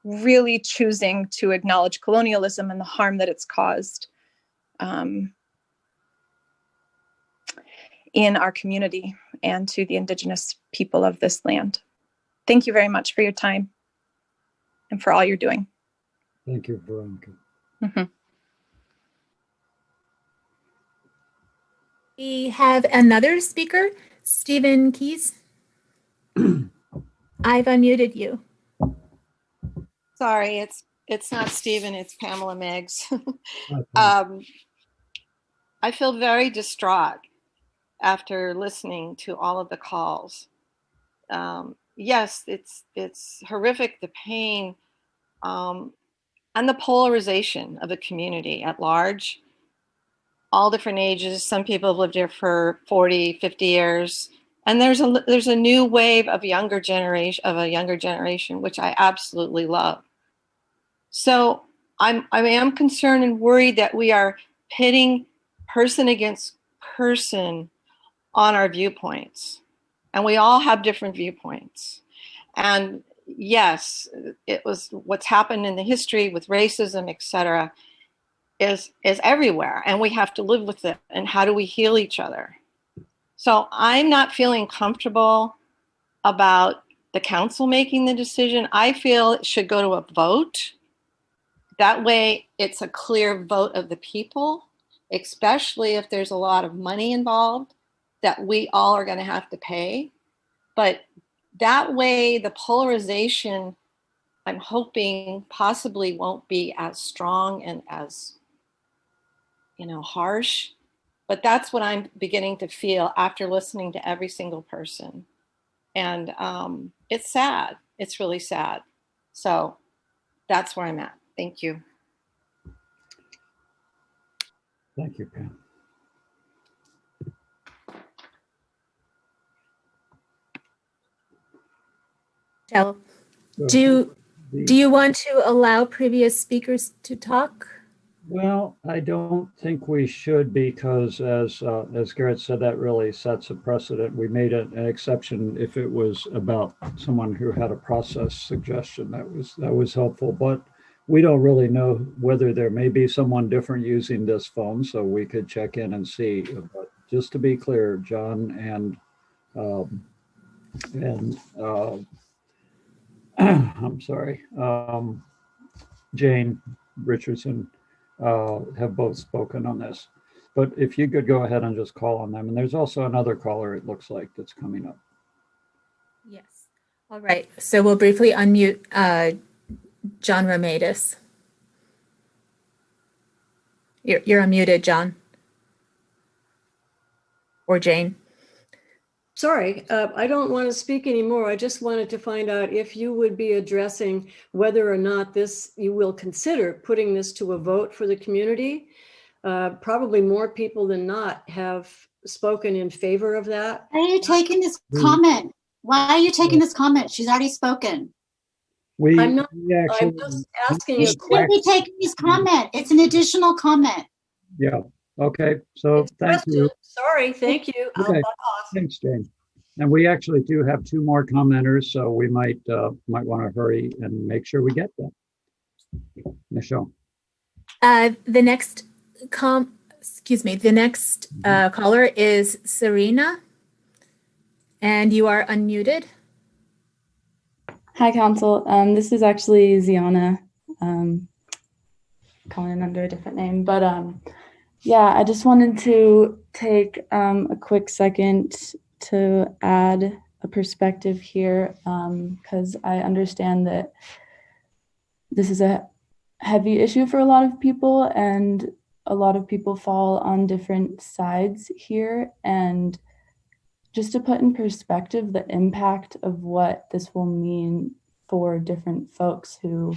Q: really choosing to acknowledge colonialism and the harm that it's caused in our community and to the indigenous people of this land. Thank you very much for your time and for all you're doing.
A: Thank you, Veronica.
B: Mm-hmm. We have another speaker, Stephen Keys. I've unmuted you.
R: Sorry, it's not Stephen, it's Pamela Meggs. I feel very distraught after listening to all of the calls. Yes, it's horrific, the pain and the polarization of the community at large. All different ages. Some people have lived here for 40, 50 years. And there's a new wave of a younger generation, which I absolutely love. So I am concerned and worried that we are pitting person against person on our viewpoints. And we all have different viewpoints. And yes, it was what's happened in the history with racism, et cetera, is everywhere. And we have to live with it. And how do we heal each other? So I'm not feeling comfortable about the council making the decision. I feel it should go to a vote. That way it's a clear vote of the people, especially if there's a lot of money involved that we all are going to have to pay. But that way the polarization, I'm hoping, possibly won't be as strong and as, harsh. But that's what I'm beginning to feel after listening to every single person. And it's sad. It's really sad. So that's where I'm at. Thank you.
A: Thank you, Pam.
B: Jill, do you want to allow previous speakers to talk?
A: Well, I don't think we should, because as Garrett said, that really sets a precedent. We made an exception if it was about someone who had a process suggestion. That was helpful, but we don't really know whether there may be someone different using this phone, so we could check in and see. But just to be clear, John and I'm sorry, Jane Richardson have both spoken on this. But if you could go ahead and just call on them. And there's also another caller, it looks like, that's coming up.
B: Yes. All right. So we'll briefly unmute John Romaitis. You're unmuted, John. Or Jane.
S: Sorry, I don't want to speak anymore. I just wanted to find out if you would be addressing whether or not you will consider putting this to a vote for the community. Probably more people than not have spoken in favor of that.
L: Why are you taking this comment? Why are you taking this comment? She's already spoken.
S: I'm just asking.
L: You shouldn't be taking this comment. It's an additional comment.
A: Yeah. Okay. So thank you.
S: Sorry. Thank you. I'll
A: Okay.
S: back off.
A: Thanks, Jane. And we actually do have 2 more commenters, so we might want to hurry and make sure we get them. Michelle.
B: The next caller is Serena, and you are unmuted.
T: Hi, Council. This is actually Ziana, calling in under a different name, but yeah, I just wanted to take a quick second to add a perspective here, because I understand that this is a heavy issue for a lot of people, and a lot of people fall on different sides here. And just to put in perspective the impact of what this will mean for different folks who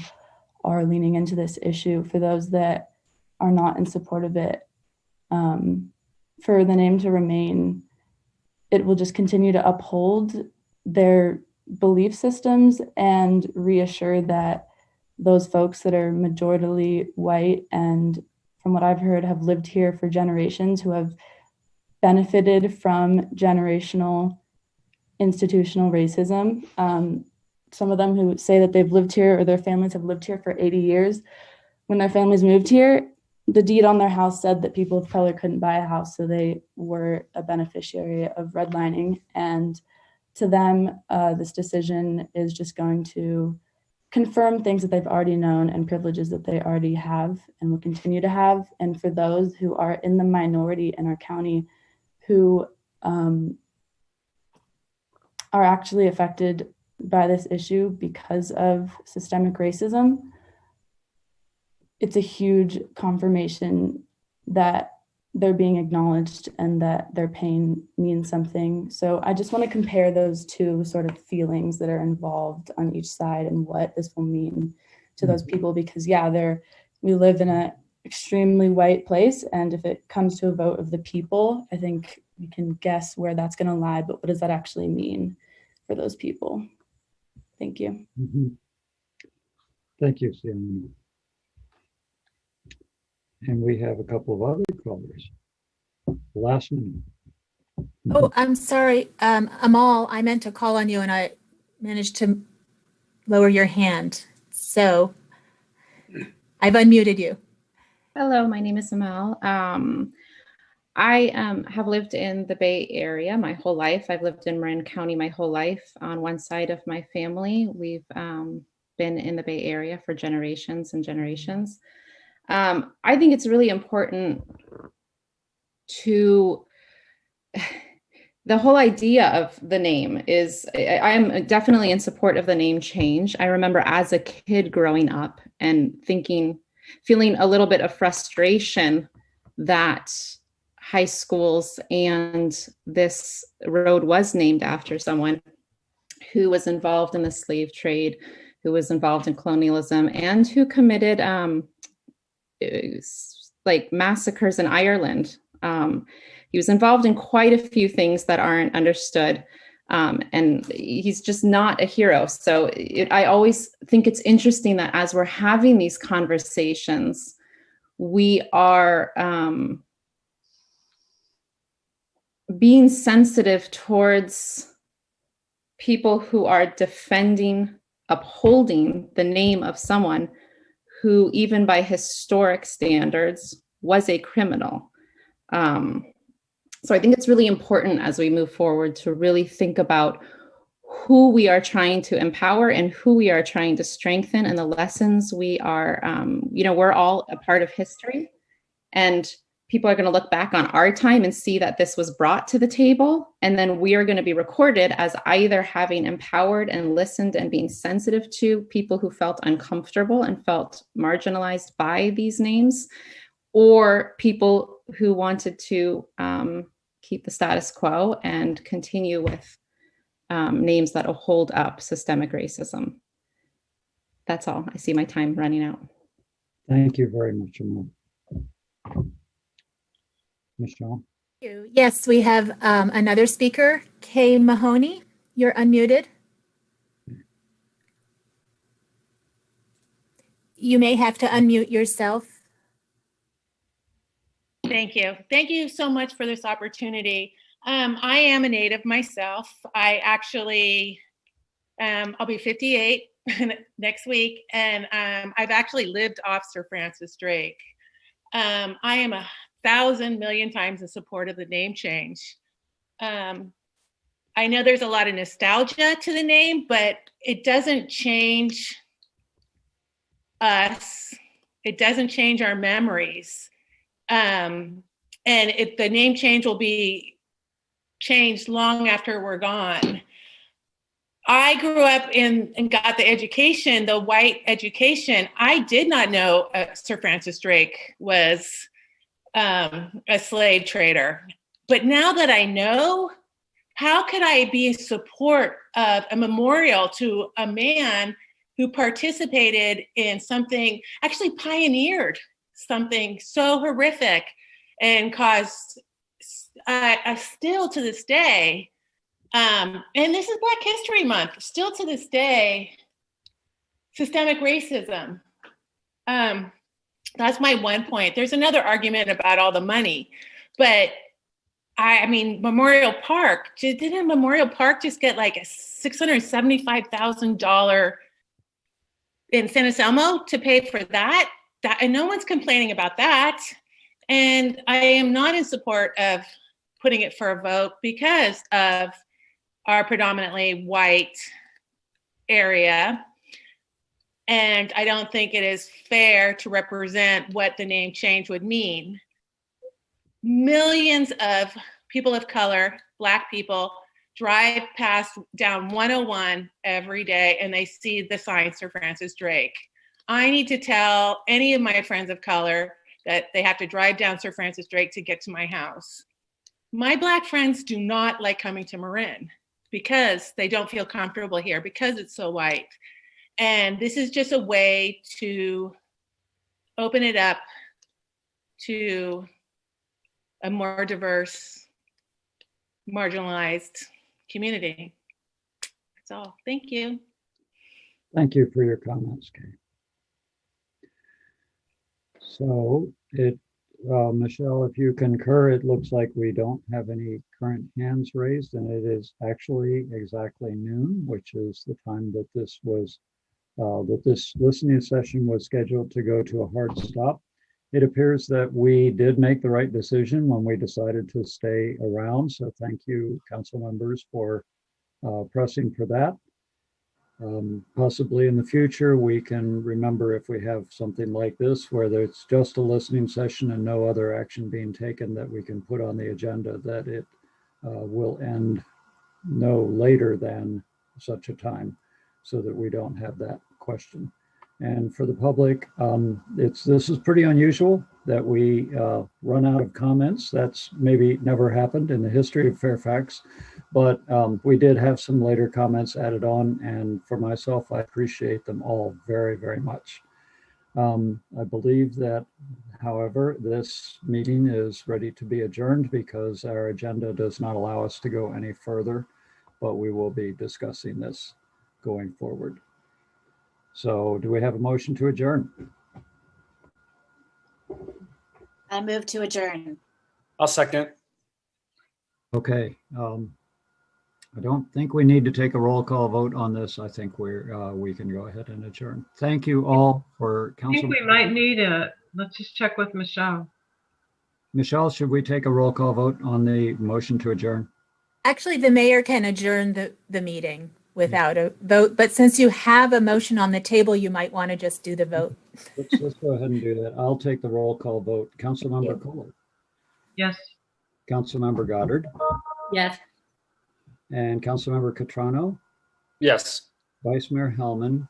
T: are leaning into this issue, for those that are not in support of it, for the name to remain, it will just continue to uphold their belief systems and reassure that those folks that are majority white and, from what I've heard, have lived here for generations, who have benefited from generational institutional racism. Some of them who say that they've lived here or their families have lived here for 80 years. When their families moved here, the deed on their house said that people of color couldn't buy a house, so they were a beneficiary of redlining. And to them, this decision is just going to confirm things that they've already known and privileges that they already have and will continue to have. And for those who are in the minority in our county who are actually affected by this issue because of systemic racism, it's a huge confirmation that they're being acknowledged and that their pain means something. So I just want to compare those 2 sort of feelings that are involved on each side and what this will mean to those people, because we live in an extremely white place, and if it comes to a vote of the people, I think we can guess where that's going to lie, but what does that actually mean for those people? Thank you.
A: Mm-hmm. Thank you, Sam. And we have a couple of other callers. Last minute.
B: Oh, I'm sorry, Amal, I meant to call on you and I managed to lower your hand. So I've unmuted you.
D: Hello, my name is Amal. I have lived in the Bay Area my whole life. I've lived in Marin County my whole life. On one side of my family, we've been in the Bay Area for generations and generations. I think it's really important to, the whole idea of the name is, I am definitely in support of the name change. I remember as a kid growing up and feeling a little bit of frustration that high schools and this road was named after someone who was involved in the slave trade, who was involved in colonialism, and who committed like massacres in Ireland. He was involved in quite a few things that aren't understood. And he's just not a hero. So I always think it's interesting that as we're having these conversations, we are being sensitive towards people who are defending, upholding the name of someone who, even by historic standards, was a criminal. So I think it's really important as we move forward to really think about who we are trying to empower and who we are trying to strengthen, and the lessons we are, we're all a part of history, and people are going to look back on our time and see that this was brought to the table. And then we are going to be recorded as either having empowered and listened and being sensitive to people who felt uncomfortable and felt marginalized by these names, or people who wanted to keep the status quo and continue with names that will hold up systemic racism. That's all. I see my time running out.
A: Thank you very much, Amal. Michelle?
B: Yes, we have another speaker, Kay Mahoney. You're unmuted. You may have to unmute yourself.
V: Thank you. Thank you so much for this opportunity. I am a native myself. I actually, I'll be 58 next week, and I've actually lived off Sir Francis Drake. I am 1,000 million times in support of the name change. I know there's a lot of nostalgia to the name, but it doesn't change us. It doesn't change our memories. And the name change will be changed long after we're gone. I grew up and got the education, the white education. I did not know Sir Francis Drake was a slave trader. But now that I know, how could I be in support of a memorial to a man who participated in something, actually pioneered something so horrific and caused, still to this day, and this is Black History Month, still to this day, systemic racism. That's my one point. There's another argument about all the money, but I mean, Memorial Park, didn't Memorial Park just get like a $675,000 in San Anselmo to pay for that? And no one's complaining about that. And I am not in support of putting it for a vote because of our predominantly white area. And I don't think it is fair to represent what the name change would mean. Millions of people of color, Black people, drive past down 101 every day and they see the sign Sir Francis Drake. I need to tell any of my friends of color that they have to drive down Sir Francis Drake to get to my house. My Black friends do not like coming to Marin because they don't feel comfortable here because it's so white. And this is just a way to open it up to a more diverse, marginalized community. That's all. Thank you.
A: Thank you for your comments, Kay. So it Michelle, if you concur, it looks like we don't have any current hands raised, and it is actually exactly noon, which is the time that this was, that this listening session was scheduled to go to a hard stop. It appears that we did make the right decision when we decided to stay around. So thank you, council members, for pressing for that. Possibly in the future, we can remember if we have something like this where there's just a listening session and no other action being taken, that we can put on the agenda that it will end no later than such a time, so that we don't have that question. And for the public, this is pretty unusual that we run out of comments. That's maybe never happened in the history of Fairfax, but we did have some later comments added on, and for myself, I appreciate them all very, very much. I believe that, however, this meeting is ready to be adjourned because our agenda does not allow us to go any further, but we will be discussing this going forward. So do we have a motion to adjourn?
L: I move to adjourn.
J: I'll second.
A: Okay. I don't think we need to take a roll call vote on this. I think we can go ahead and adjourn. Thank you all for
H: I
A: council.
H: think we might need it. Let's just check with Michelle.
A: Michelle, should we take a roll call vote on the motion to adjourn?
B: Actually, the mayor can adjourn the meeting without a vote, but since you have a motion on the table, you might want to just do the vote.
A: Let's go ahead and do that. I'll take the roll call vote. Councilmember Kohler.
H: Yes.
A: Councilmember Goddard.
C: Yes.
A: And Councilmember Catrano.
J: Yes.
A: Vice Mayor Hellman.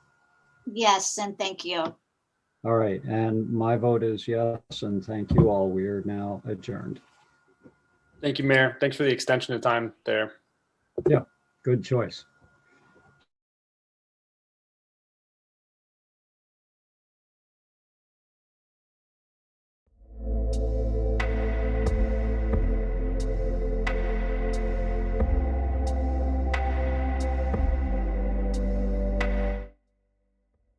L: Yes, and thank you.
A: All right, and my vote is yes, and thank you all. We are now adjourned.
J: Thank you, Mayor. Thanks for the extension of time there.
A: Yeah, good choice.